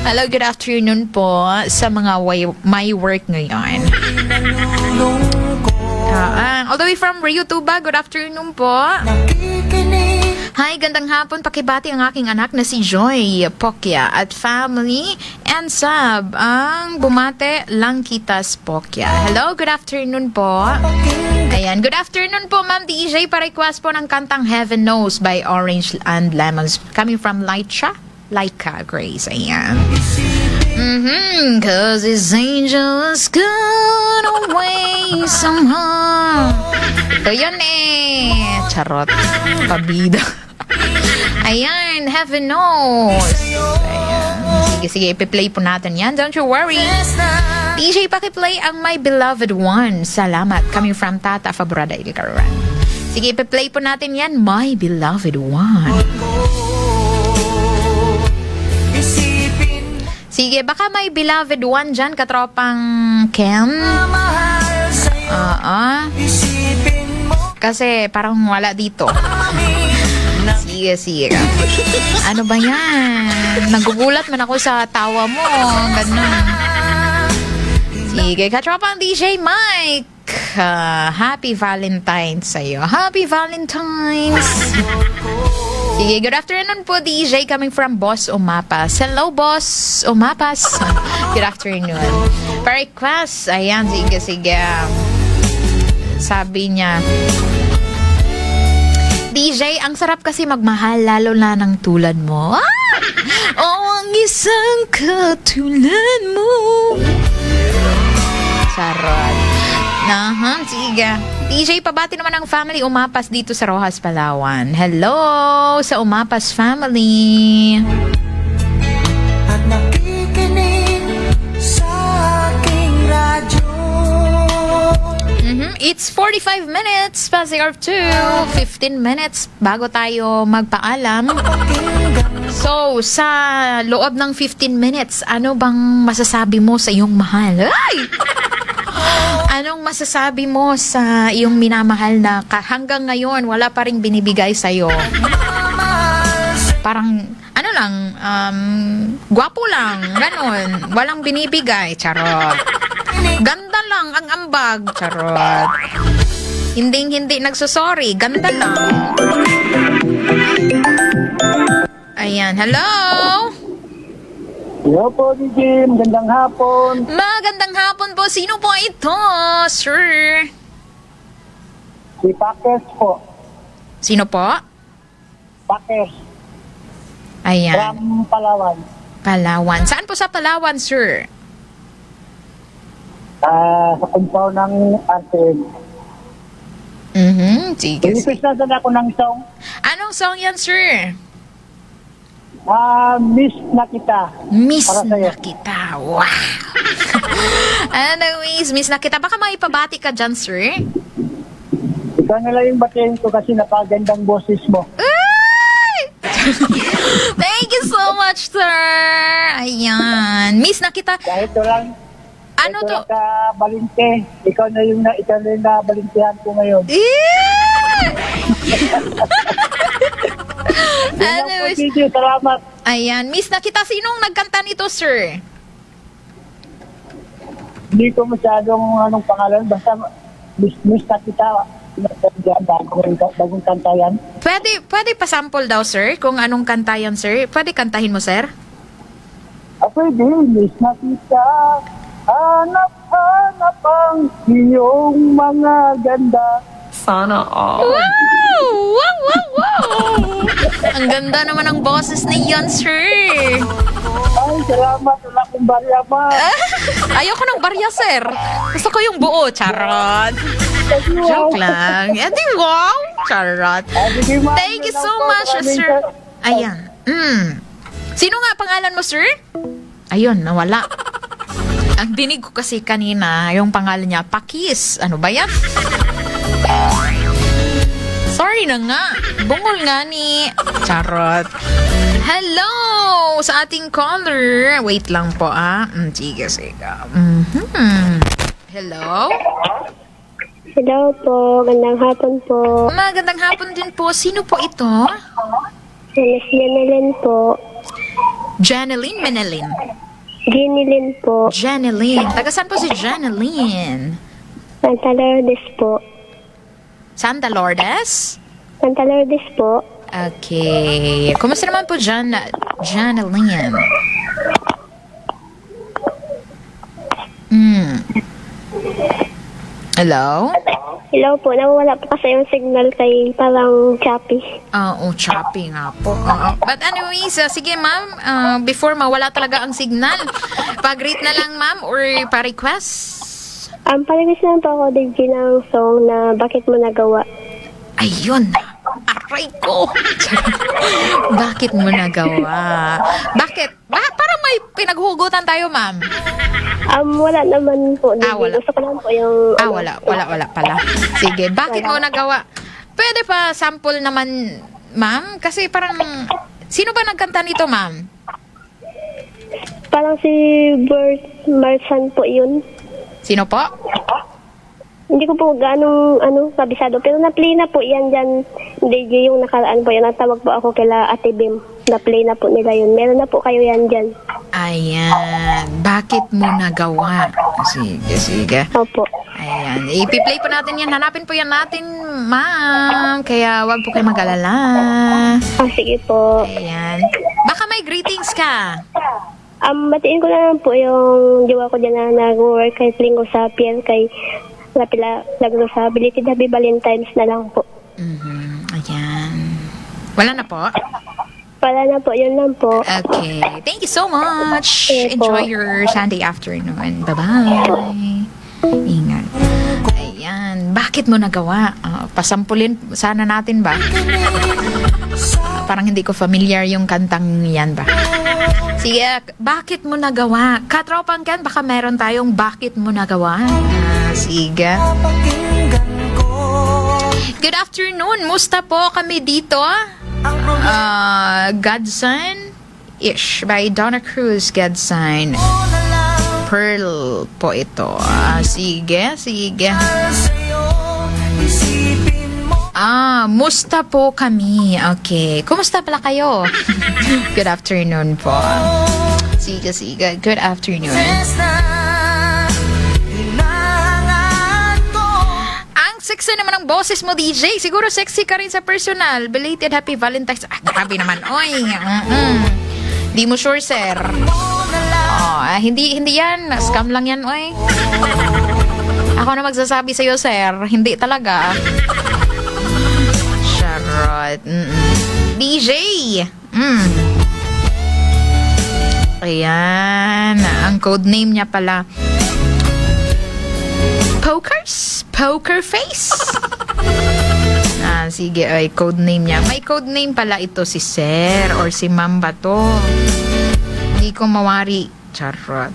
Hello, good afternoon po sa mga may work ngayon. All the way from Rio Tuba, good afternoon po. Hi, gandang hapon. Pakibati ang aking anak na si Joy Pokya at family and sub ang Bumate Langkitas Pokya. Hello, good afternoon po. Ayan, good afternoon po, Ma'am DJ. Pa-request po ng kantang Heaven Knows by Orange and Lemons coming from Laika Grace. Ayan. Cause his angels gone away somehow. Ito yun eh. Charot. Pabida. Ayan, Heaven Knows. Ayan. Sige, ipi-play po natin yan. Don't you worry. DJ, paki-play ang My Beloved One. Salamat. Coming from Tata Fabrada Ilcaran. Sige, ipi-play po natin yan. My Beloved One. Sige, baka may beloved one dyan, katropang Ken. Kasi parang wala dito. Sige. Ano ba yan? Nagugulat man ako sa tawa mo. Ganun. Sige, katropang DJ Mike. Happy Valentine's sa'yo. Happy Valentine's. Sige, good afternoon po, DJ, coming from Boss Umapas. Hello, Boss Umapas. Good afternoon. Pa-request. Ayan, sige. Sabi niya, DJ, ang sarap kasi magmahal, lalo na ng tulad mo. Ang isang katulad mo. Sarap. Sige. DJ, pabati naman ang family Umapas dito sa Rojas, Palawan. Hello sa Umapas family. At nakikinig sa aking radyo. It's 45 minutes past the hour 2. 15 minutes bago tayo magpaalam. So, sa loob ng 15 minutes, ano bang masasabi mo sa iyong mahal? Ay! Anong masasabi mo sa iyong minamahal na hanggang ngayon wala pa ring binibigay sa'yo? Parang, ano lang, gwapo lang, ganon. Walang binibigay, charot. Ganda lang ang ambag, charot. Hindi nagsusorry, ganda lang. Ayan, hello? Hello po, DJ. Magandang hapon. Magandang hapon po. Sino po ito, sir? Si Pakes po. Sino po? Pakes. Ayan. From Palawan. Palawan. Saan po sa Palawan, sir? Sa compound ng Arten. Sige. Request na ako ng song. Anong song yan, sir? Miss na kita. Miss na kita. Wow. Anyways, miss na kita. Baka maipabati ka dyan, sir? Ikaw na lang yung batiin ko kasi napagandang boses mo. Thank you so much, sir. Ayan. Miss na kita. Kahit lang. Ano to? Ka balinte. Ikaw na yung nabalintihan ko ngayon. Anyways, salamat. Ayan, miss na kita. Sinong nagkanta nito, sir? Hindi ko masyadong anong pangalan. Basta miss na kita. Bagong kanta yan. Pwede pa sample daw, sir? Kung anong kanta yan, sir? Pwede kantahin mo, sir? Pwede. Miss na kita. Hanap-hanap ang iyong mga ganda. Sana all. Wow! Ang ganda naman ng boses ni yan, sir. Ay, salamat. Wala akong barya pa. Ayoko ng barya, sir. Gusto ko yung buo. Charot. Joke lang. Di wow. Charot. Thank you so much, sir. Ayan. Sino nga pangalan mo, sir? Ayun, nawala. Ang dinig ko kasi kanina, yung pangalan niya, Pakis. Ano ba yan? Sorry na nga. Bungol nga ni. Charot. Hello sa ating caller. Wait lang po, sige. Hello? Hello po. Magandang hapon po. Magandang hapon din po. Sino po ito? Miss Janeline po. Janeline Menelin. Janeline po. Janeline. Taga saan po si Janeline? Santa Lourdes po. Santa Lourdes? Santa Lourdes po. Okay. Kumusta naman po dyan, Janeline? Hello? Hello po, nawawala po kasi yung signal kay parang choppy. Oo, choppy nga po. But anyways, sige ma'am, before mawala talaga ang signal, pag-rate na lang ma'am or pa-request? Palagis lang po ako DJ ng song na Bakit Mo Nagawa. Ayun, aray ko. Bakit mo nagawa? Bakit? Parang may pinaghugutan tayo, ma'am. Wala naman po. Wala. Gusto ko lang po yung... Wala pala. Sige, bakit mo nagawa? Pwede pa sample naman, ma'am? Kasi parang, sino ba nagkanta nito, ma'am? Parang si Bert Marsan po yun. Sino po? Hindi ko po ganong kabisado. Pero na-play na po yan dyan. DJ yung nakaraan po yan. Natawag po ako kila Ate Bim. Na-play na po nila yun. Meron na po kayo yan dyan. Ayan. Bakit mo nagawa? Sige. Opo. Ayan. Ipi-play po natin yan. Hanapin po yan natin, ma'am. Kaya wag po kayo mag-alala. Sige po. Ayan. Baka may greetings ka. Batiin ko na lang po yung jowa ko dyan na nag-work kay Linggo sa Pier kay Nag-Rosability. Happy Valentine's na lang po. Ayan. Wala na po? Wala na po. Yun lang po. Okay. Thank you so much. Okay, enjoy your Sunday afternoon. Bye-bye. Ingat. Ayan. Bakit mo nagawa? Pasampulin sana natin ba? Parang hindi ko familiar yung kantang yan ba? Sige, bakit mo nagawa? Katropang Ken, baka meron tayong bakit mo nagawa? Sige. Good afternoon. Musta po kami dito? Godson-ish by Donna Cruz. Godson. Pearl po ito. Sige. Musta po kami. Okay. Kumusta pala kayo? Good afternoon po. Sige. Good afternoon. Ang sexy naman ang boses mo, DJ. Siguro sexy ka rin sa personal. Belated Happy Valentine's. Grabe naman. Oy. Di mo sure, sir. Hindi yan. Scam lang yan, oy. Ako na magsasabi sa'yo, sir. Hindi talaga. Charot. DJ. Ayan. Ang codename niya pala. Poker face. Sige. Ay, codename niya. May codename pala ito si Sir or si Ma'am ba to? Hindi ko mawari. Charot.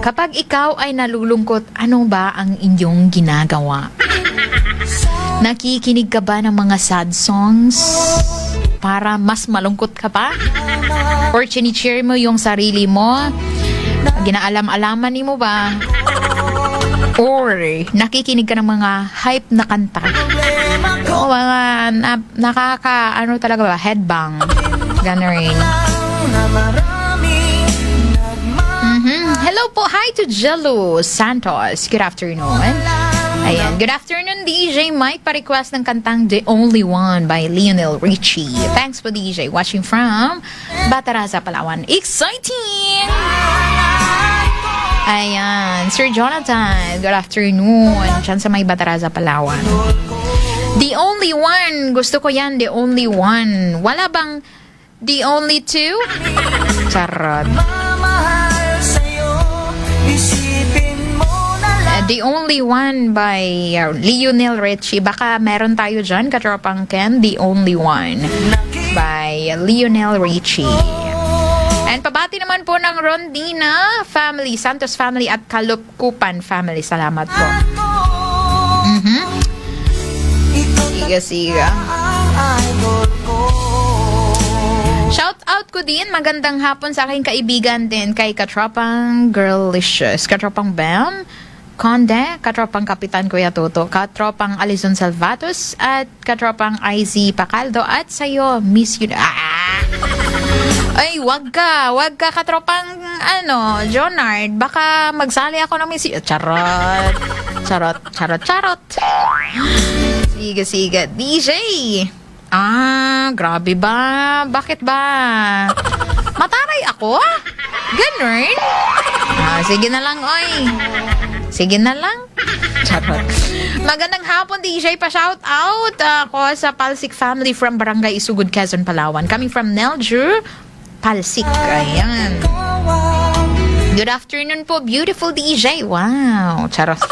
Kapag ikaw ay nalulungkot, ano ba ang inyong ginagawa? Nakikinig ka ba ng mga sad songs para mas malungkot ka pa? Or chini-cheer mo yung sarili mo? Ginaalam-alaman ni mo ba? Or nakikinig ka ng mga hype na kanta? O mga talaga ba? Headbang. Gano'n. Hello po. Hi to Jello Santos. Good afternoon. Ayan. Good afternoon, DJ Mike. Pa-request ng kantang The Only One by Lionel Richie. Thanks po, DJ. Watching from Bataraza, Palawan. Exciting! Ayan. Sir Jonathan. Good afternoon. Diyan sa may Bataraza, Palawan. The Only One. Gusto ko yan. The Only One. Wala bang The Only Two? Charot. The Only One by Lionel Richie. Baka meron tayo dyan, katropang Ken. The Only One by Lionel Richie. And pabati naman po ng Rondina family, Santos family at Kalupkupan family. Salamat po. Siga. Shout out ko din, magandang hapon sa aking kaibigan din kay katropang Girlicious, katropang Bam Conde, katropang Kapitan Kuya Toto, katropang Alison Salvatos, at katropang IZ Pacaldo, at sa'yo, Miss Ay, wag ka katropang, Jonard. Baka magsali ako ng Charot. Charot. Sige. DJ. Grabe ba? Bakit ba? Mataray ako? Ganun? Sige na lang, oy. Sige na lang. Charot. Magandang hapon, DJ. Pa-shout out ako sa Palsik family from Barangay Isugod, Quezon, Palawan. Coming from Nelju, Palsik. Ayan. Good afternoon po, beautiful DJ. Wow, charot.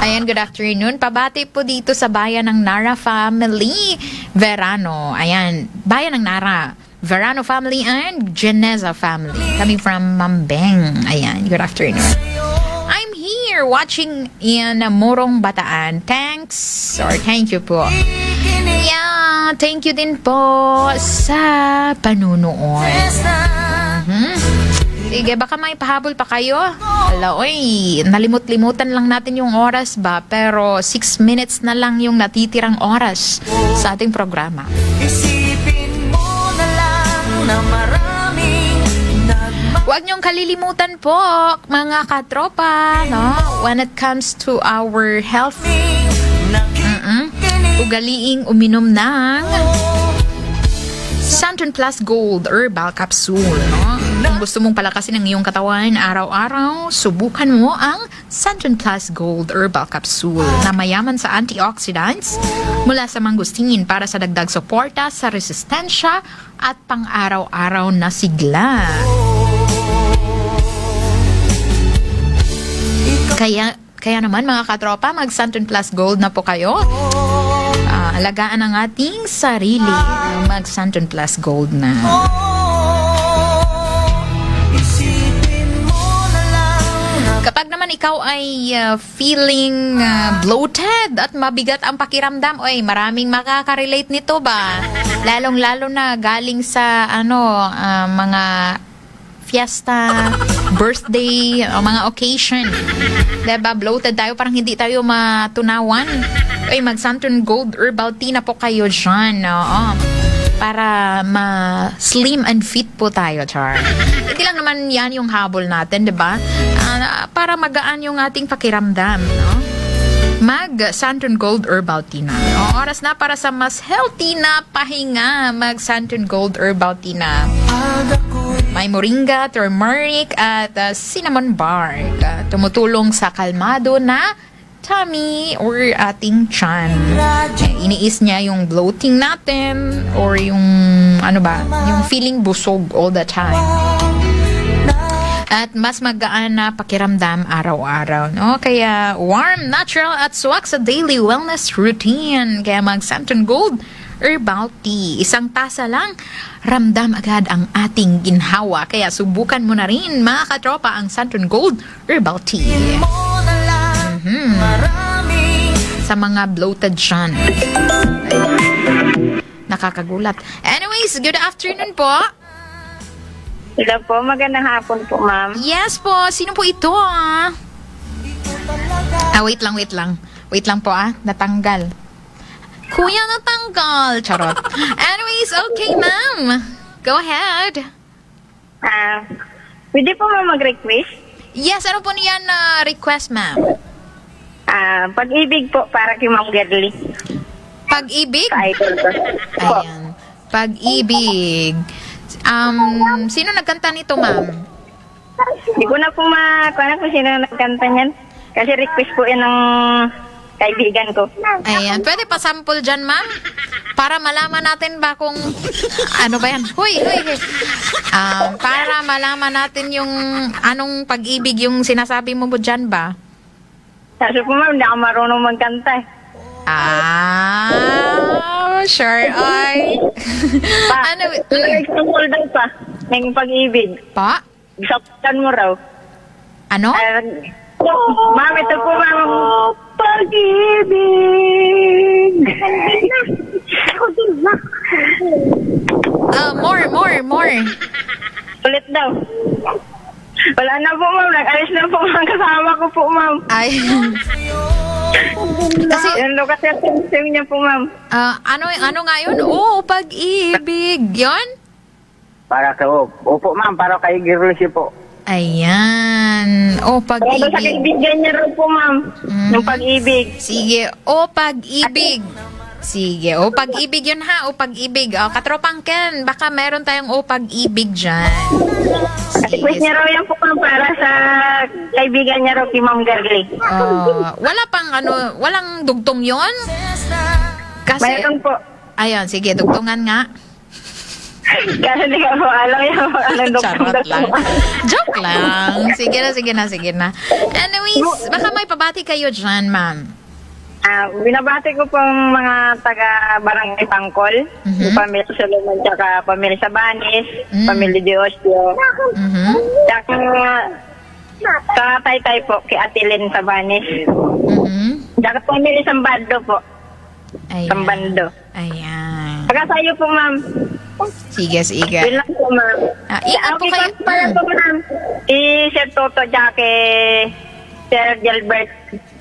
Ayan, good afternoon. Pabati po dito sa bayan ng Nara family, Verano. Ayan, bayan ng Nara, Verano family and Geneza family. Coming from Mambeng. Ayan, good afternoon. I'm here watching in Morong, Bataan. Thanks or thank you po. Yeah, thank you din po sa panunood. Sige, baka may pahabol pa kayo. Nalimut-limutan lang natin yung oras ba? Pero 6 minutes na lang yung natitirang oras sa ating programa. Isipin mo na lang na maraming Huwag niyong kalilimutan po, mga katropa, no? When it comes to our health, ugaliing uminom ng Santon Plus Gold Herbal Capsule, no? Kung gusto mong palakasin ang iyong katawan araw-araw, subukan mo ang Santon Plus Gold Herbal Capsule na mayaman sa antioxidants mula sa mangustin para sa dagdag suporta sa resistensya at pang-araw-araw na sigla. Kaya naman mga katropa, mag Santon Plus Gold na po kayo. Alagaan ang ating sarili. Mag Santon Plus Gold na. Kapag naman ikaw ay feeling bloated at mabigat ang pakiramdam, maraming makaka-relate nito ba? Lalong-lalo na galing sa mga fiesta, birthday, mga occasion. Diba, bloated tayo, parang hindi tayo matunawan. Mag Santon Gold Herbal Tea na po kayo dyan. Para ma-slim and fit po tayo, Char. Hindi lang naman yan yung habol natin, diba? Para magaan yung ating pakiramdam, no? Mag Santon Gold Herbal Tea na. Oras na para sa mas healthy na pahinga. Mag Santon Gold Herbal Tea na. May moringa, turmeric, at cinnamon bark. Tumutulong sa kalmado na tummy or ating tiyan. Iniis niya yung bloating natin or yung yung feeling busog all the time. At mas magaan na pakiramdam araw-araw, no? Kaya warm, natural at swak sa daily wellness routine. Kaya mag Santon Gold Herbal Tea. Isang tasa lang, ramdam agad ang ating ginhawa. Kaya subukan mo na rin, mga katropa, ang Santon Gold Herbal Tea. Sa mga bloated dyan. Nakakagulat. Anyways, good afternoon po. Hello po, magandang hapon po, ma'am. Yes po, sino po ito? Wait lang. Wait lang po natanggal. Kuya, natanggal. Charot. Anyways, okay, ma'am. Go ahead. Pwede po ma'am mag-request? Yes, ano po niyan na request, ma'am? Pag-ibig po para kay Ma'am Gadli. Pag-ibig? Idol ko. Ayan. Pag-ibig. Sino nagkanta nito, ma'am? Hindi ko na po kung sino nagkanta niyan. Kasi request po yan ng kaibigan ko. Ayan. Pwede pa sample dyan, ma'am? Para malaman natin ba kung ano ba yan? Huy. Para malaman natin yung anong pag-ibig yung sinasabi mo dyan ba? Sabi po ma'am, hindi ako marunong magkanta eh. Sure ay. Example daw pa ng pag-ibig. Pa? Saktan mo raw. Ano? Ma'am, ito po ma'am. Pag-ibig. Ako din na. More. Ulit daw. Wala na po ma'am, nag-alis na po ang kasama ko po ma'am. Ay. Kasi yung niya po ma'am. Ano nga yun? Pag-ibig. Yun? Para kay Opo, ma'am, para kay Girls po. Ayan. O Para sa pag-ibig. kaibigan niya raw po, ma'am. Yung pag-ibig. Sige. O pag-ibig. Sige. O pag-ibig yun ha. O pag-ibig. O, katropang Ken, baka meron tayong o pag-ibig dyan. Request niya raw yan po, ma'am, para sa kaibigan niya raw kay Ma'am Garly. Wala pang walang dugtong yon. Kasi, Mayroon po. Ayun, sige, dugtungan nga. Kasi hindi ko po alam yung anong Charot lang. Joke lang. Sige na. Anyways, baka may pabati kayo dyan, ma'am. Binabati ko pong mga taga-barangay Pangkol, yung pamilya Solomon, tsaka pamilya Sabanes, pamilya Diosio. Tsaka sa Taytay po, kay Atilin Sabanes. Tsaka pamilya Sambando po. Sambando. Ayan. Tsaka sa'yo po, ma'am. Sige. Yun lang po, ma'am. Ingat po kayo. Pala po, ma'am. Sir Toto, tsaka kay Sir Gilbert,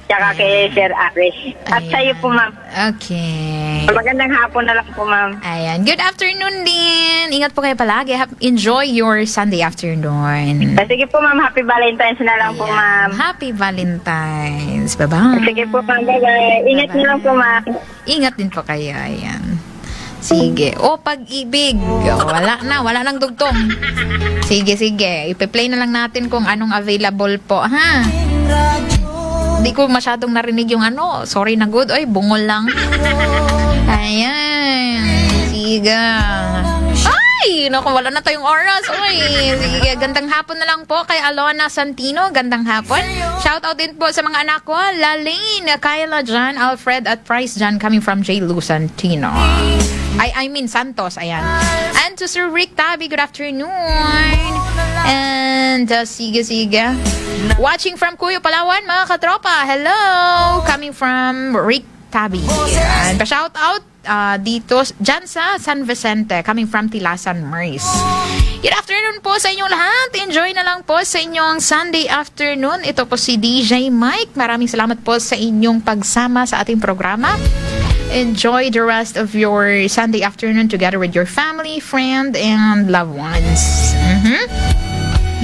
tsaka kay Sir Aris. At sa'yo po, ma'am. Okay. Magandang hapon na lang po, ma'am. Ayan. Good afternoon din. Ingat po kayo palagi. Enjoy your Sunday afternoon. Sige po, ma'am. Happy Valentine's na lang po, ma'am. Happy Valentine's. Bye-bye. Sige po, ma'am. Bye-bye. Ingat niyo lang po, ma'am. Ingat din po kayo. Ayan. Sige. O pag-ibig. Wala nang dugtong. Sige. Ipe-play na lang natin kung anong available po, ha? Hindi ko masyadong narinig yung sorry na good. Ay, bungol lang. Ayan. Sige. Ay, naku, wala na tayong oras. Uy, sige, gandang hapon na lang po kay Alona Santino. Gandang hapon. Shout out din po sa mga anak ko. Lalaine, Kyla Jan, Alfred at Price Jan coming from J. Lou Santino. I mean Santos, ayan. And to Sir Rick Tabi, good afternoon. And sige. Watching from Cuyo, Palawan, mga katropa. Hello! Coming from Rick Tabi. And pa-shout out dito dyan sa San Vicente, coming from Tilasan, Maris. Good afternoon po sa inyong lahat. Enjoy na lang po sa inyong Sunday afternoon. Ito po si DJ Mike. Maraming salamat po sa inyong pagsama sa ating programa. Enjoy the rest of your Sunday afternoon together with your family, friend, and loved ones.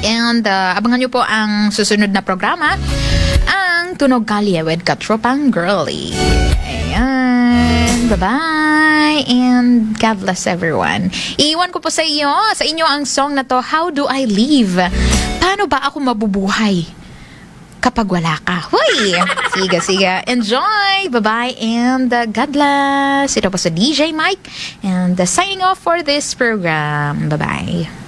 And abangan nyo po ang susunod na programa, ang Tunog Kalye with Katropang Girly. Ayan. Bye-bye. And God bless everyone. Iiwan ko po sa inyo ang song na to, How Do I Live? Paano ba ako mabubuhay kapag wala ka? Huy! Sige. Enjoy! Bye-bye and God bless. Ito po sa DJ Mike and signing off for this program. Bye-bye.